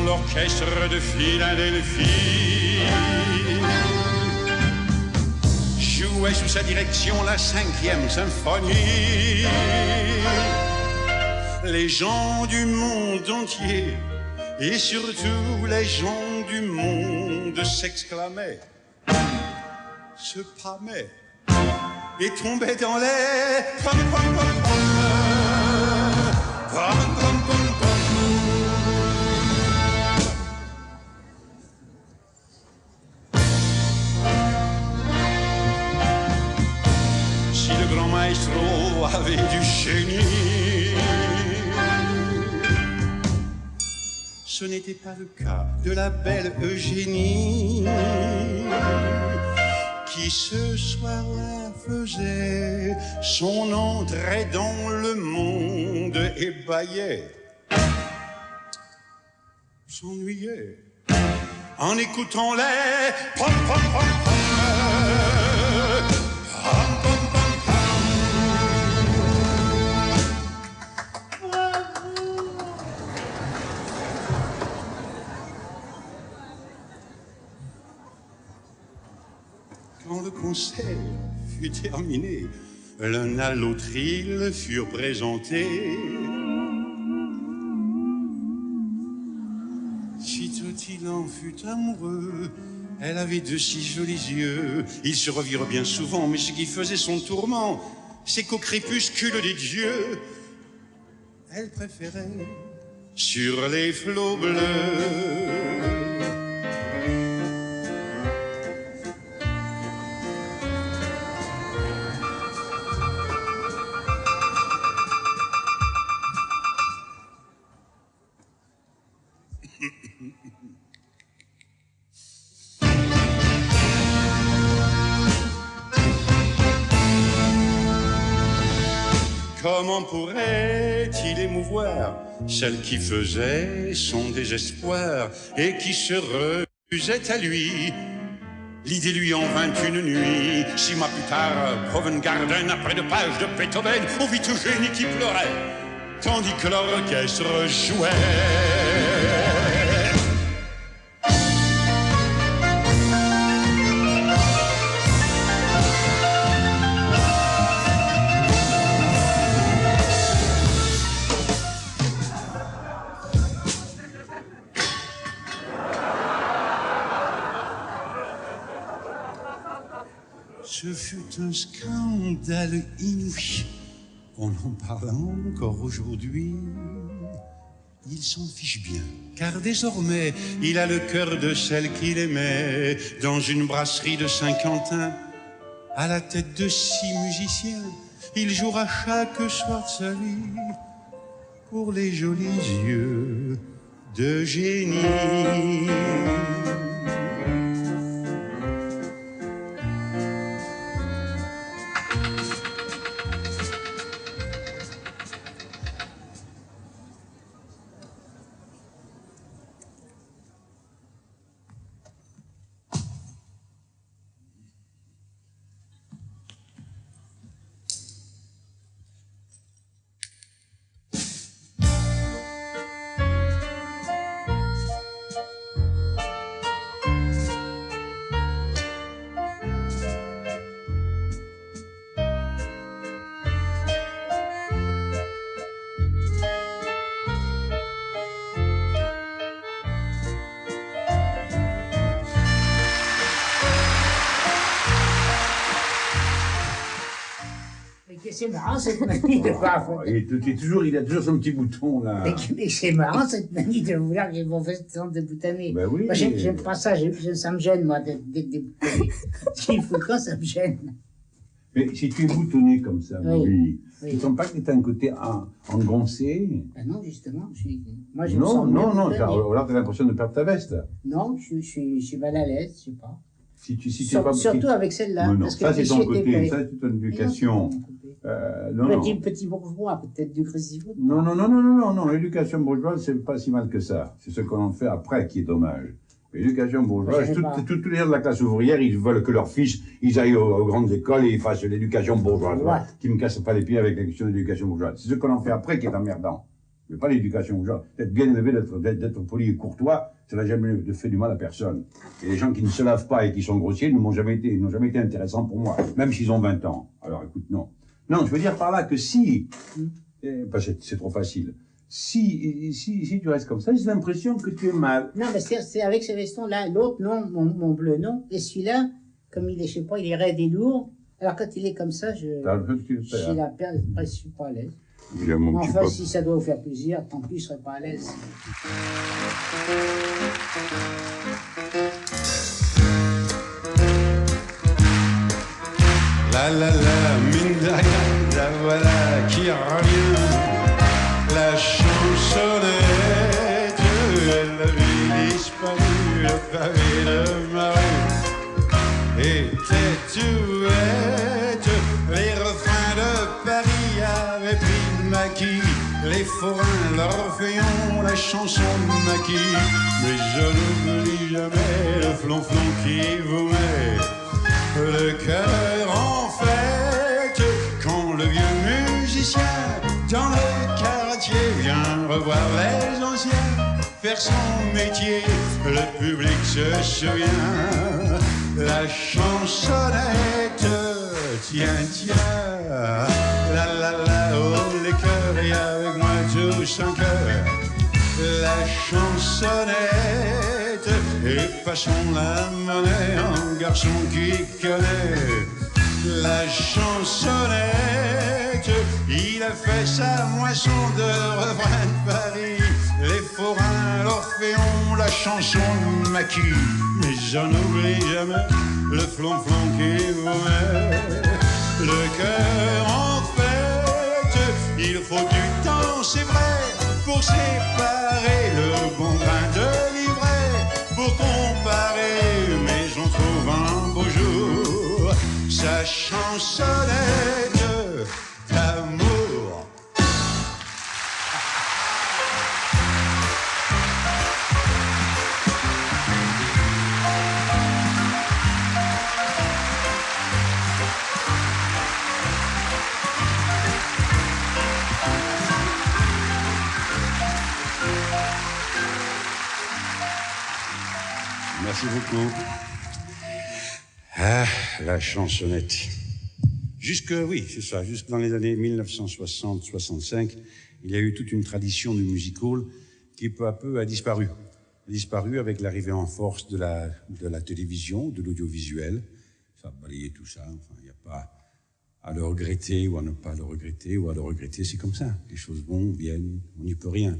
L'orchestre de Philadelphie jouait sous sa direction la 5e symphonie. Les gens du monde entier et surtout les gens du monde s'exclamaient, se pâmaient et tombaient dans les pom pom pom pom pom pom pom pom. Le grand maestro avait du génie, ce n'était pas le cas de la belle Eugénie, qui ce soir-là faisait son entrée dans le monde et bâillait, s'ennuyait en écoutant les pom pom pom pom. Quand le concert fut terminé, l'un à l'autre ils furent présentés. Sitôt il en fut amoureux, elle avait de si jolis yeux. Ils se revirent bien souvent, mais ce qui faisait son tourment, c'est qu'au crépuscule des dieux, elle préférait sur les flots bleus. Comment pourrait-il émouvoir celle qui faisait son désespoir et qui se rusait à lui? L'idée lui en vint une nuit. 6 mois plus tard, Covent Garden, après 2 pages de Beethoven, on vit Eugénie qui pleurait, tandis que l'orchestre jouait. Ce fut un scandale inouï. On en parle encore aujourd'hui. Il s'en fiche bien, car désormais, il a le cœur de celle qu'il aimait. Dans une brasserie de Saint-Quentin, à la tête de 6 musiciens, il jouera chaque soir de sa vie pour les jolis yeux d'Eugénie. c'est marrant cette manie de voir. Il a toujours son petit bouton là. Mais c'est marrant cette manie de vouloir qu'ils vont faire ce genre de boutonner. Ben oui. Moi, j'aime pas ça, ça me gêne, moi, d'être déboutonné. S'il faut quand ça me gêne. Mais si tu es boutonné comme ça, Oui. tu ne sens pas que tu as un côté engoncé? Ben non, justement. Moi, je me Non, sens non, mieux non, boutonné. alors tu as l'impression de perdre ta veste. Non, je suis mal à l'aise, je sais pas. Si tu es pas Surtout avec celle-là. Non, non, parce que ça c'est ton était côté, prêt. ça c'est ton éducation. Non, petit bourgeois, peut-être du Grésivaux. Non, l'éducation bourgeoise, c'est pas si mal que ça. C'est ce qu'on en fait après qui est dommage. L'éducation bourgeoise, tous les gens de la classe ouvrière, ils veulent que leurs fils, ils aillent aux grandes écoles et ils fassent l'éducation bourgeoise. Ouais. Qui me casse pas les pieds avec la question de l'éducation bourgeoise. C'est ce qu'on en fait après qui est emmerdant. Mais pas l'éducation bourgeoise. D'être bien élevé, d'être poli et courtois, ça n'a jamais fait du mal à personne. Et les gens qui ne se lavent pas et qui sont grossiers n'ont jamais été intéressants pour moi, même s'ils ont 20 ans. Alors écoute, non. Non, je veux dire par là que si, parce que c'est trop facile, si tu restes comme ça, j'ai l'impression que tu es mal. Non, mais c'est avec ce veston-là. L'autre, non, mon bleu, non. Et celui-là, comme il est, je sais pas, il est raide et lourd. Alors quand il est comme ça, je suis pas à l'aise. Il a mon Mais petit enfin, pop. si ça doit vous faire plaisir, tant pis, je serai pas à l'aise. Mine de rien, la voilà qui revient. La chansonnette, elle avait disparu, le pavé de ma rue était tout bête. Les refrains de Paris avaient pris le maquis, les forains, l'orphéon, la chanson de maquis. Mais je n'oublie jamais le flonflon qui vous met le cœur en fête quand le vieux musicien dans le quartier vient revoir les anciens faire son métier. Le public se souvient, la chansonnette, tiens, la, oh les cœurs, et avec moi tous en cœur, la chansonnette, et passons la monnaie en garçon qui connaît la chansonnette. Il a fait sa moisson de refrains de Paris, les forains, l'orphéon, la chanson de maquis. Mais j'en oublie jamais le flonflon qui vous met le cœur en fête. Il faut du temps, c'est vrai, pour séparer le bon grain de l'ivraie, pour comparer, mais j'en trouve un beau jour sa chansonnette d'amour. Merci beaucoup. Ah, la chansonnette. Oui, c'est ça, jusque dans les années 1960-65, il y a eu toute une tradition du music hall qui peu à peu a disparu. A disparu avec l'arrivée en force de la télévision, de l'audiovisuel. Ça a balayé tout ça, enfin, il n'y a pas à le regretter ou à ne pas le regretter, ou à le regretter, c'est comme ça. Les choses vont, viennent, on n'y peut rien.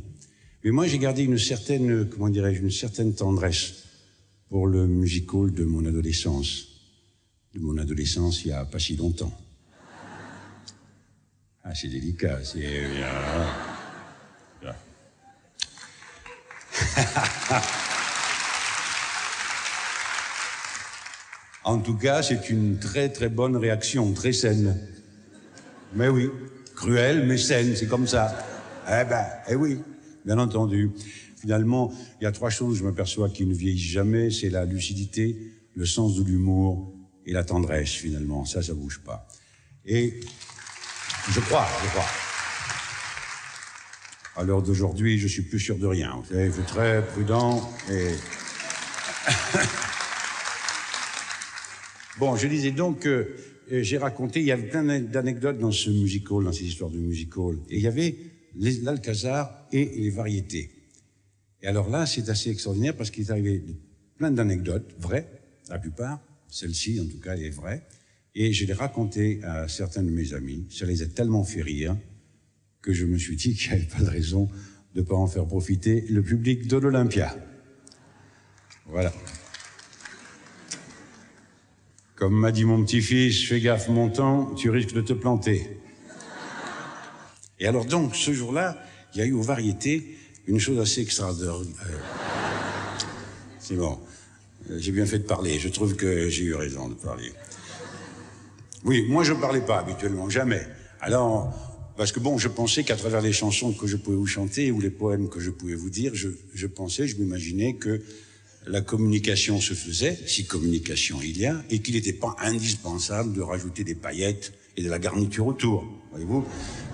Mais moi, j'ai gardé une certaine, comment dirais-je, une certaine tendresse pour le music hall de mon adolescence. De mon adolescence, il n'y a pas si longtemps. Ah, c'est délicat, c'est... En tout cas, c'est une très très bonne réaction, très saine. Mais oui, cruelle, mais saine, c'est comme ça. Eh oui, bien entendu. Finalement, il y a 3 choses, je m'aperçois, qui ne vieillissent jamais, c'est la lucidité, le sens de l'humour et la tendresse, finalement. Ça bouge pas. Et je crois. À l'heure d'aujourd'hui, je suis plus sûr de rien. Vous savez, je suis très prudent et... Bon, je disais donc que j'ai raconté, il y avait plein d'anecdotes dans ce music hall, dans ces histoires de music hall. Et il y avait l'Alcazar et les variétés. Et alors là, c'est assez extraordinaire parce qu'il est arrivé plein d'anecdotes vraies, la plupart. Celle-ci, en tout cas, elle est vraie. Et je l'ai raconté à certains de mes amis. Ça les a tellement fait rire que je me suis dit qu'il n'y avait pas de raison de ne pas en faire profiter le public de l'Olympia. Voilà. Comme m'a dit mon petit-fils, fais gaffe mon temps, tu risques de te planter. Et alors donc, ce jour-là, il y a eu aux variétés une chose assez extraordinaire. C'est bon, j'ai bien fait de parler, je trouve que j'ai eu raison de parler. Oui, moi je ne parlais pas habituellement, jamais. Alors, parce que bon, je pensais qu'à travers les chansons que je pouvais vous chanter ou les poèmes que je pouvais vous dire, je m'imaginais que la communication se faisait, si communication il y a, et qu'il n'était pas indispensable de rajouter des paillettes et de la garniture autour, voyez-vous.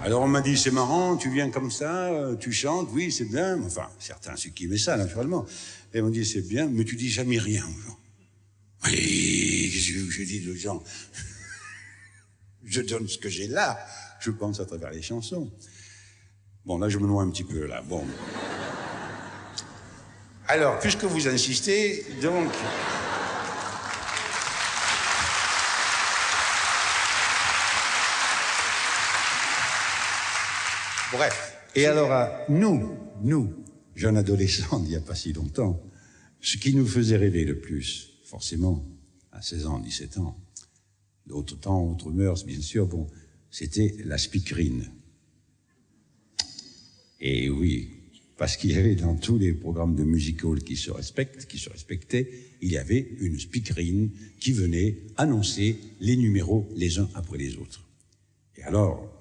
Alors on m'a dit, c'est marrant, tu viens comme ça, tu chantes, oui, c'est bien. Enfin, certains, ceux qui aimaient ça, naturellement. Et on m'a dit, c'est bien, mais tu dis jamais rien aux gens. Oui, je dis aux gens, je donne ce que j'ai là, je pense à travers les chansons. Bon, là, je me noie un petit peu, là, bon. Alors, puisque vous insistez, donc... Bref. Et alors, nous, jeunes adolescents d'il n'y a pas si longtemps, ce qui nous faisait rêver le plus, forcément, à 16 ans, 17 ans, d'autres temps, autres mœurs, bien sûr, bon, c'était la speakerine. Et oui, parce qu'il y avait dans tous les programmes de music hall qui se respectaient, il y avait une speakerine qui venait annoncer les numéros les uns après les autres. Et alors,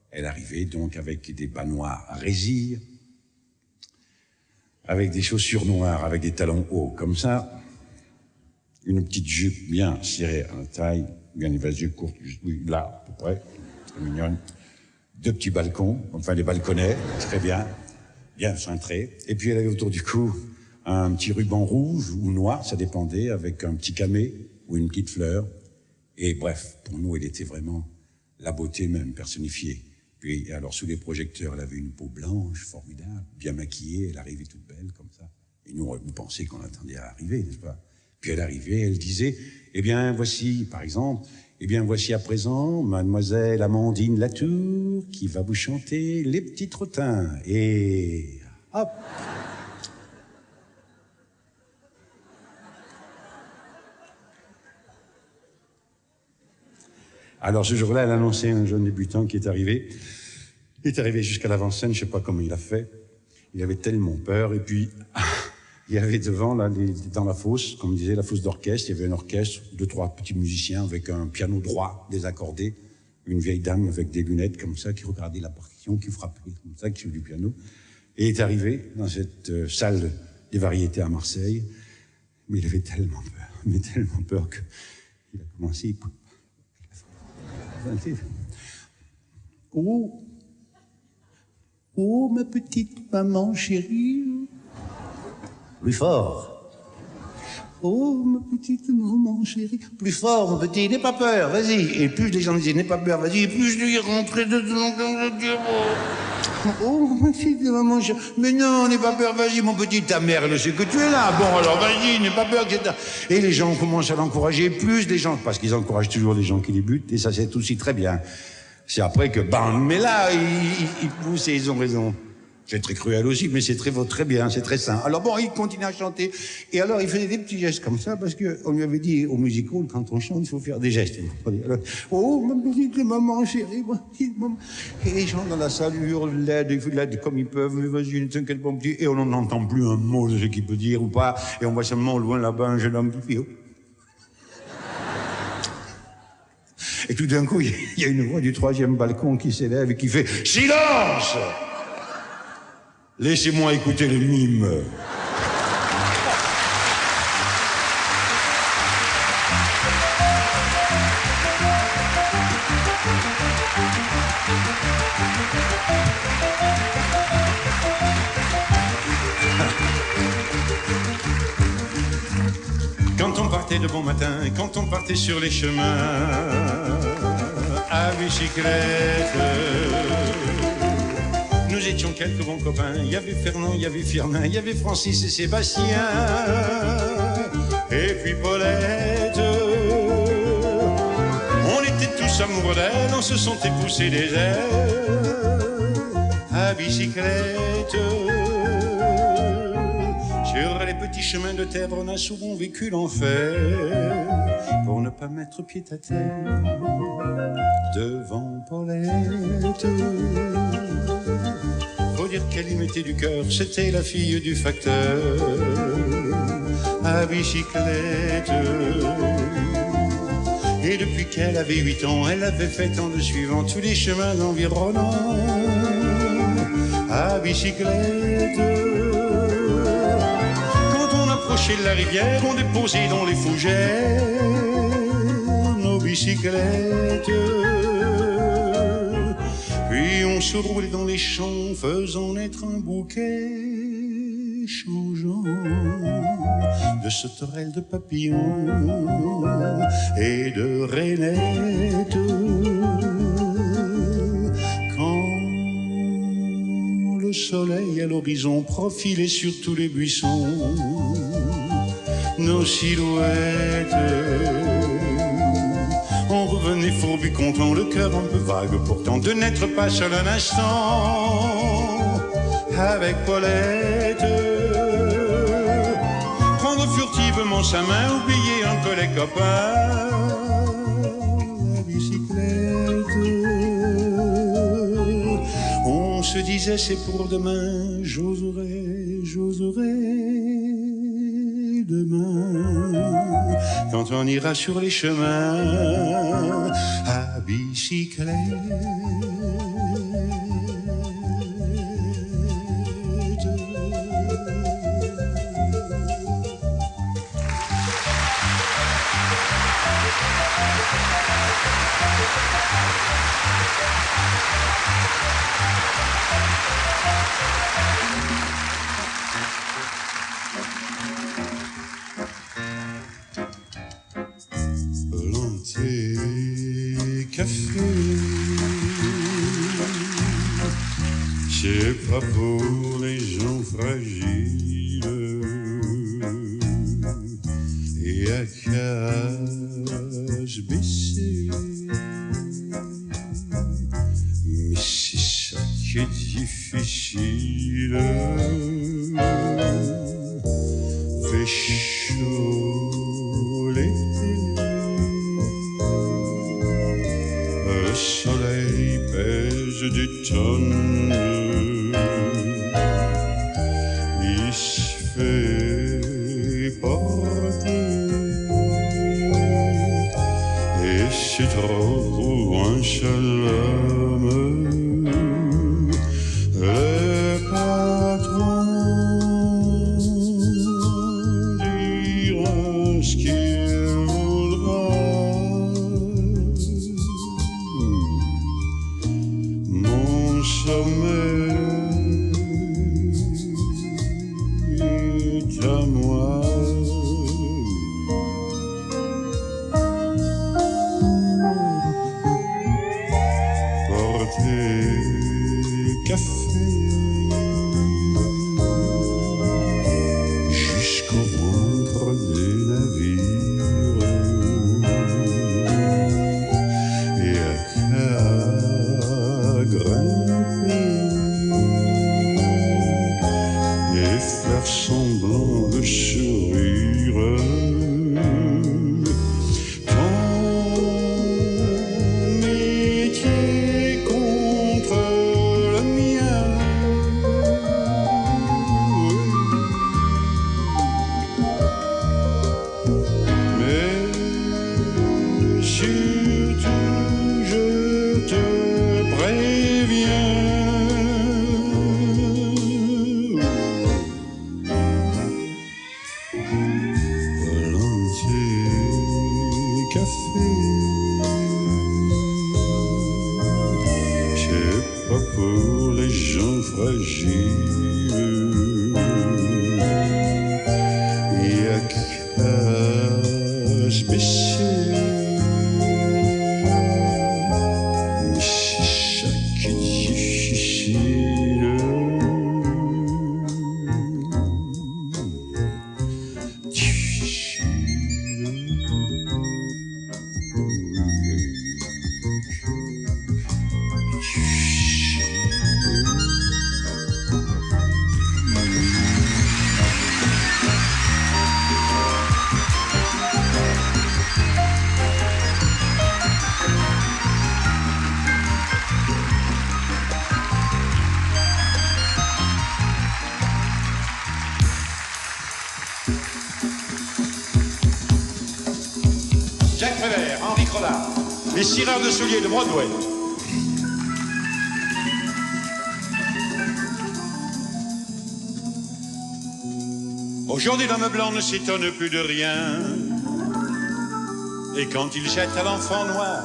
elle arrivait donc avec des bas noirs à résille, avec des chaussures noires, avec des talons hauts, comme ça, une petite jupe bien serrée à la taille, bien évasée, courte, oui, là, à peu près, très mignonne. Deux petits balcons, enfin des balconnets, très bien cintrés. Et puis elle avait autour du cou un petit ruban rouge ou noir, ça dépendait, avec un petit camé ou une petite fleur. Et bref, pour nous, elle était vraiment la beauté même, personnifiée. Puis alors sous les projecteurs, elle avait une peau blanche, formidable, bien maquillée, elle arrivait toute belle comme ça. Et nous, on pensait qu'on l'attendait à arriver, n'est-ce pas? Puis elle arrivait, elle disait, eh bien voici, par exemple, eh bien voici à présent mademoiselle Amandine Latour qui va vous chanter les petits trottins. Et hop. Alors ce jour-là, elle annonçait un jeune débutant qui est arrivé. Il est arrivé jusqu'à l'avant-scène, je ne sais pas comment il a fait. Il avait tellement peur. Et puis, il y avait devant, là, dans la fosse, comme disait, la fosse d'orchestre, il y avait un orchestre, 2-3 petits musiciens avec un piano droit, désaccordé, une vieille dame avec des lunettes comme ça, qui regardait la partition, qui frappait comme ça, qui jouait du piano. Et il est arrivé dans cette salle des variétés à Marseille. Mais il avait tellement peur qu'il a commencé... Oh, ma petite maman chérie. Plus fort. Oh, ma petite maman chérie. Plus fort, mon petit, n'aie pas peur, vas-y. Et plus les gens disaient, n'aie pas peur, vas-y, et plus je lui rentrais dedans, comme je dis, oh, ma petite maman chérie. Mais non, n'aie pas peur, vas-y, mon petit, ta mère, elle sait que tu es là. Bon, alors, vas-y, n'aie pas peur, etc. Et les gens commencent à l'encourager, plus les gens, parce qu'ils encouragent toujours les gens qui débutent, et ça, c'est aussi très bien. C'est après que, bam, mais là, ils poussent et ils ont raison. C'est très cruel aussi, mais c'est très bien, c'est très sain. Alors bon, il continue à chanter. Et alors, il faisait des petits gestes comme ça, parce qu'on lui avait dit au music hall, quand on chante, il faut faire des gestes. Alors, oh, ma petite maman chérie, ma petite maman. Et les gens dans la salle hurlent, l'aide comme ils peuvent, mais vas-y, ne t'inquiète pas, petit. Et on n'entend plus un mot de ce qu'il peut dire ou pas. Et on voit seulement au loin là-bas un jeune homme qui fait... Et tout d'un coup, il y a une voix du 3e balcon qui s'élève et qui fait « Silence ! Laissez-moi écouter le mime. » Quand on partait de bon matin, quand on partait sur les chemins à bicyclette, nous étions quelques bons copains. Il y avait Fernand, il y avait Firmin, il y avait Francis et Sébastien, et puis Paulette. amoureux d'elle, on se sentait pousser des ailes à bicyclette. Sur les petits chemins de terre, on a souvent vécu l'enfer pour ne pas mettre pied à terre devant Paulette. Faut dire qu'elle y mettait du cœur, c'était la fille du facteur à bicyclette. Et depuis qu'elle avait 8 ans, elle avait fait en le suivant tous les chemins environnants à bicyclette. Quand on approchait de la rivière, on déposait dans les fougères nos bicyclettes. Puis on se roulait dans les champs, faisant naître un bouquet changeant de sauterelles, de papillons et de rainettes. Quand le soleil à l'horizon profilait sur tous les buissons nos silhouettes, on revenait fourbu content, le cœur un peu vague pourtant, de n'être pas seul un instant avec Paulette. Prendre furtivement sa main, oublier un peu les copains, la bicyclette. On se disait c'est pour demain, j'oserai demain, quand on ira sur les chemins à bicyclette. C'est pas pour les gens fragiles et à cage baissée, mais c'est ça qui est difficile. Fait chaud l'été, le soleil pèse des tonnes, il se fait porter, et c'est trop pour un seul homme. Le patron dira ce qu'il voudra. Mon sommeil est à moi. Porter café jusqu'au ventre des navires et à grimper et faire semblant de sourire. Ton métier contre le mien, mais surtout je te préviens, Nicolas, les cireurs de souliers de Broadway. Aujourd'hui, l'homme blanc ne s'étonne plus de rien. Et quand il jette à l'enfant noir,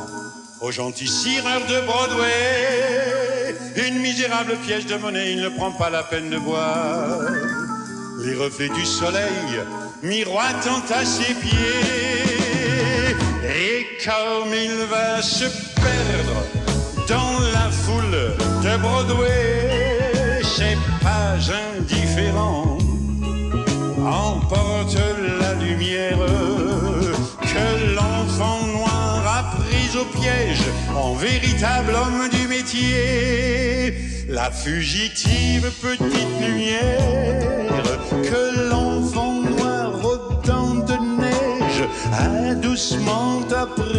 aux gentils cireurs de Broadway, une misérable pièce de monnaie, il ne prend pas la peine de boire. Les reflets du soleil miroitant à ses pieds. Et comme il va se perdre dans la foule de Broadway, ses pas indifférents emportent la lumière que l'enfant noir a prise au piège en véritable homme du métier. La fugitive petite lumière que l'enfant noir rôdant de neige a doucement apprivoisé.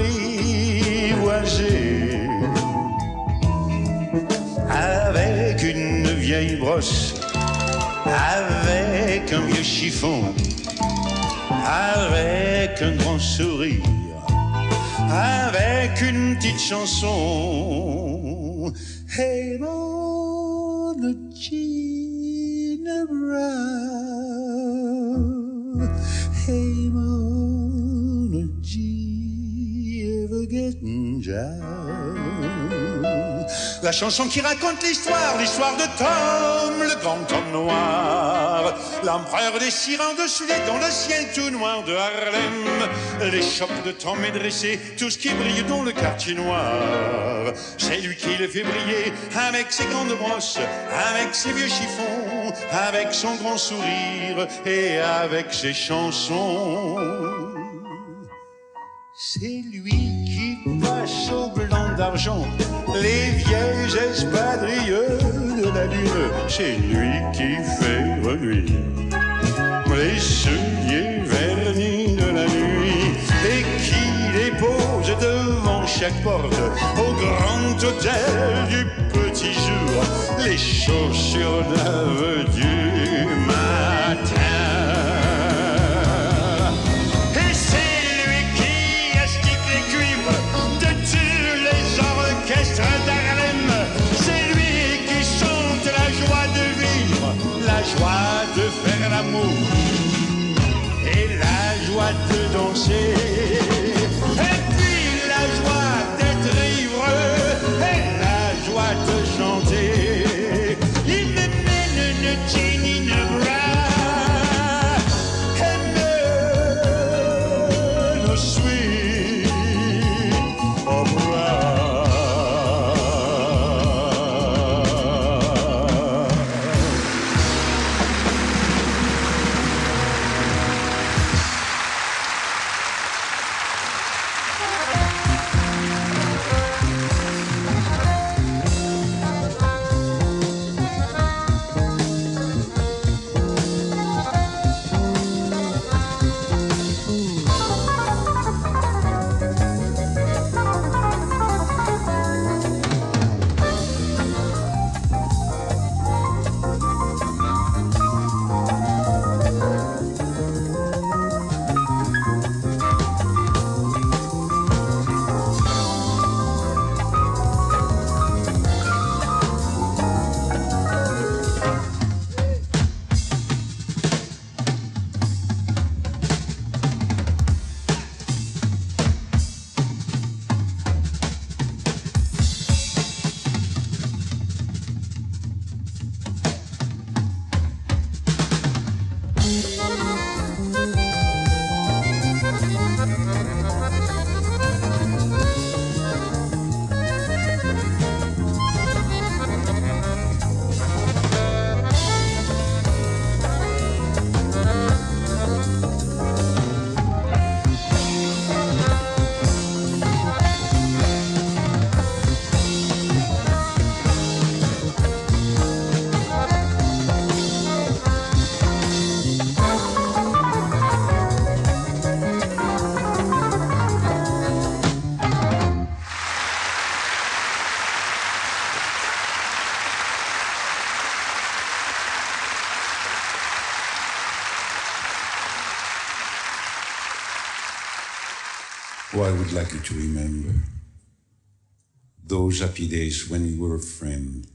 Avec une vieille brosse, avec un vieux chiffon, avec un grand sourire, avec une petite chanson. Hey, mon Ginevra, hey, mon ever getting down. La chanson qui raconte l'histoire de Tom, le grand homme noir, l'empereur des sirens de souliers dans le ciel tout noir de Harlem. L'échoppe de Tom est dressée, tout ce qui brille dans le quartier noir. C'est lui qui le fait briller avec ses grandes brosses, avec ses vieux chiffons, avec son grand sourire et avec ses chansons. C'est lui qui passe au blanc d'argent les vieilles espadrilles de la lune. C'est lui qui fait reluire les souliers vernis de la nuit et qui dépose devant chaque porte au grand hôtel du petit jour les chaussures neuves du matin. D'Harlem, c'est lui qui chante la joie de vivre, la joie de faire l'amour et la joie de danser, et puis la joie d'être ivre et la joie de chanter. Il me mène une Ginevra and no sweet opera. Oh, I would like you to remember those happy days when we were a friend,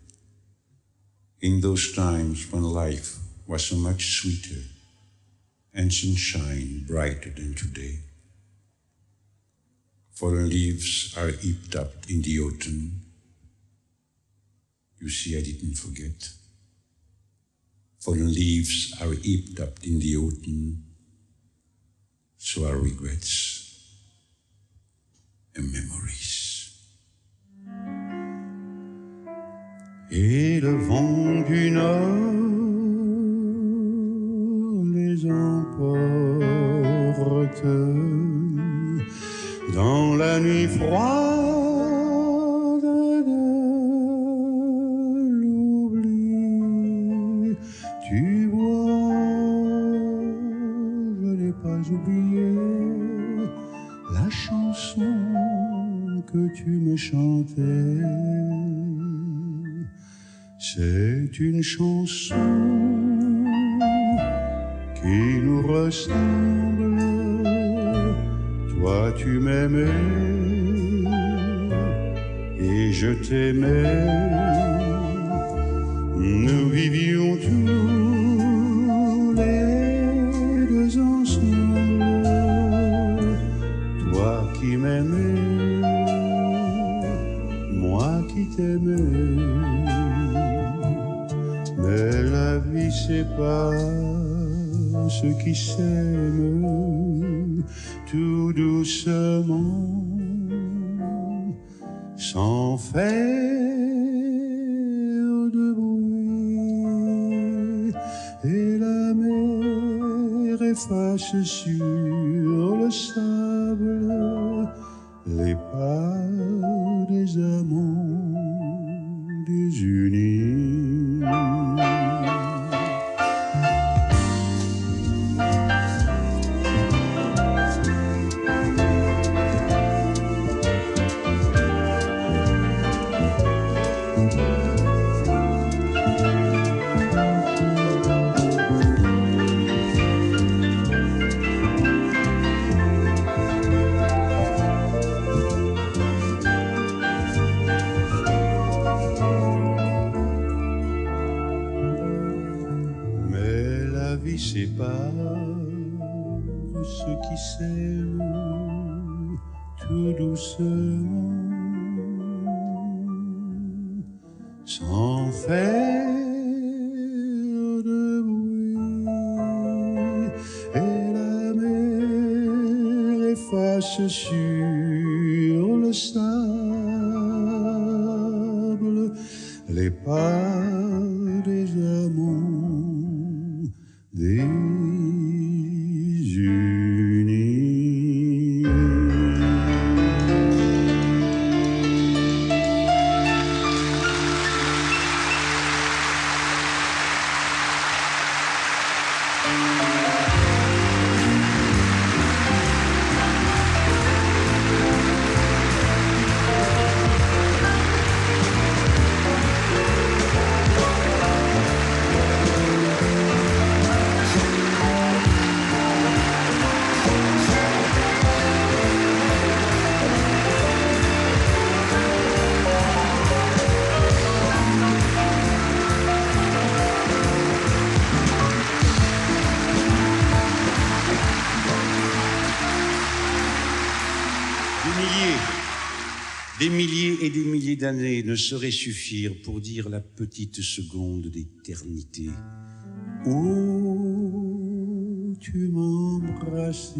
in those times when life was so much sweeter and sunshine brighter than today. Fallen leaves are heaped up in the autumn. You see, I didn't forget. Fallen leaves are heaped up in the autumn, so are regrets and memories. Et le vent du nord les emporte dans la nuit froide de l'oubli. Tu vois, je n'ai pas oublié la chanson que tu me chantais. C'est une chanson qui nous ressemble. Toi tu m'aimais et je t'aimais. Nous vivions tous les deux ensemble. Toi qui m'aimais, moi qui t'aimais. Mais la vie sépare ceux qui s'aiment tout doucement, sans faire de bruit. Et la mer efface sur le sable les pas des amants désunis. Ceux qui s'aiment tout doucement, sans faire de bruit. Et la mer efface sur le sable les pas des amants désunis. Des milliers et des milliers d'années ne sauraient suffire pour dire la petite seconde d'éternité où tu m'embrassais,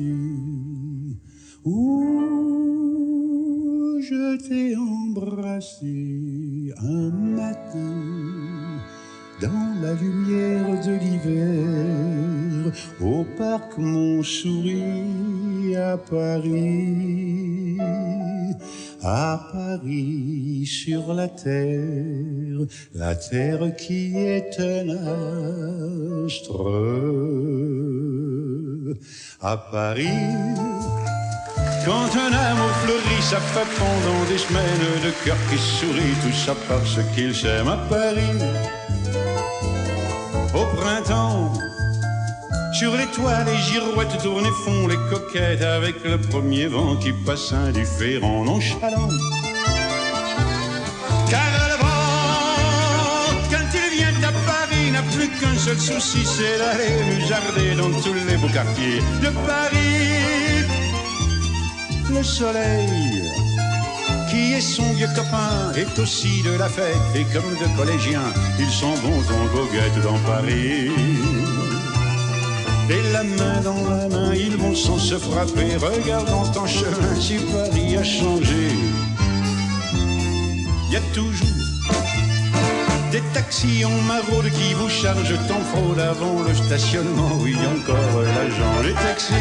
où je t'ai embrassé un matin dans la lumière de l'hiver au parc Montsouris à Paris. À Paris, sur la terre qui est un astre. À Paris, quand un amour fleurit, ça fait pendant des semaines de cœur qui sourit, tout ça parce qu'ils s'aiment. À Paris, au printemps, Sur les toits, les girouettes tournent et font les coquettes avec le premier vent qui passe indifférent, nonchalant. Car le vent, quand il vient à Paris, n'a plus qu'un seul souci, c'est d'aller musarder dans tous les beaux quartiers de Paris. Le soleil, qui est son vieux copain, est aussi de la fête, et comme de collégiens, ils sont bons en goguette dans Paris. Et la main dans la main, ils vont sans se frapper, regardant en chemin si Paris a changé. Il y a toujours des taxis en maraude qui vous chargent en fraude avant le stationnement. Oui, encore l'agent, les taxis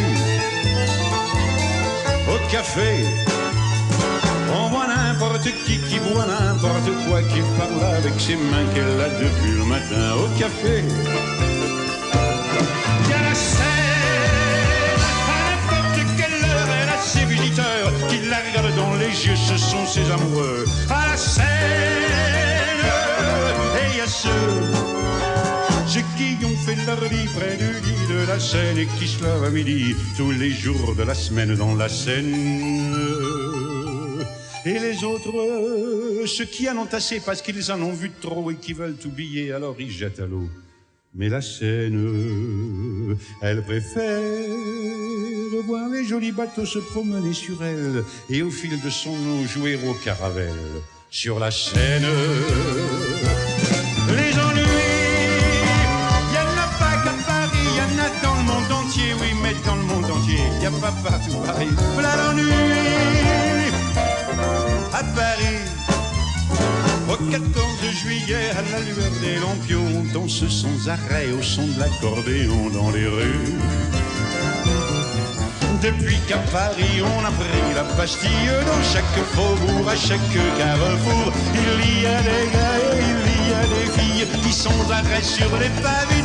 au café. On voit n'importe qui boit n'importe quoi, qui parle avec ses mains qu'elle a depuis le matin au café. Il y a la scène, à n'importe quelle heure, elle a ses visiteurs qui la regardent dans les yeux, ce sont ses amoureux. À la scène, et il y a ceux qui ont fait leur lit près du lit de la Seine et qui se lavent à midi tous les jours de la semaine dans la Seine. Et les autres, ceux qui en ont assez parce qu'ils en ont vu trop et qui veulent oublier, alors ils jettent à l'eau. Mais la Seine, elle préfère voir les jolis bateaux se promener sur elle et au fil de son eau jouer au caravelle. Sur la Seine, les ennuis, il n'y en a pas qu'à Paris, il y en a dans le monde entier, oui, mais dans le monde entier, il n'y a pas partout pareil. Voilà l'ennui. À Paris, au 14 juillet, à la lueur des lampions, on danse sans arrêt au son de l'accordéon dans les rues. Depuis qu'à Paris on a pris la Bastille, dans chaque faubourg, à chaque carrefour, il y a des gars et il y a des filles qui sans arrêt sur les pavés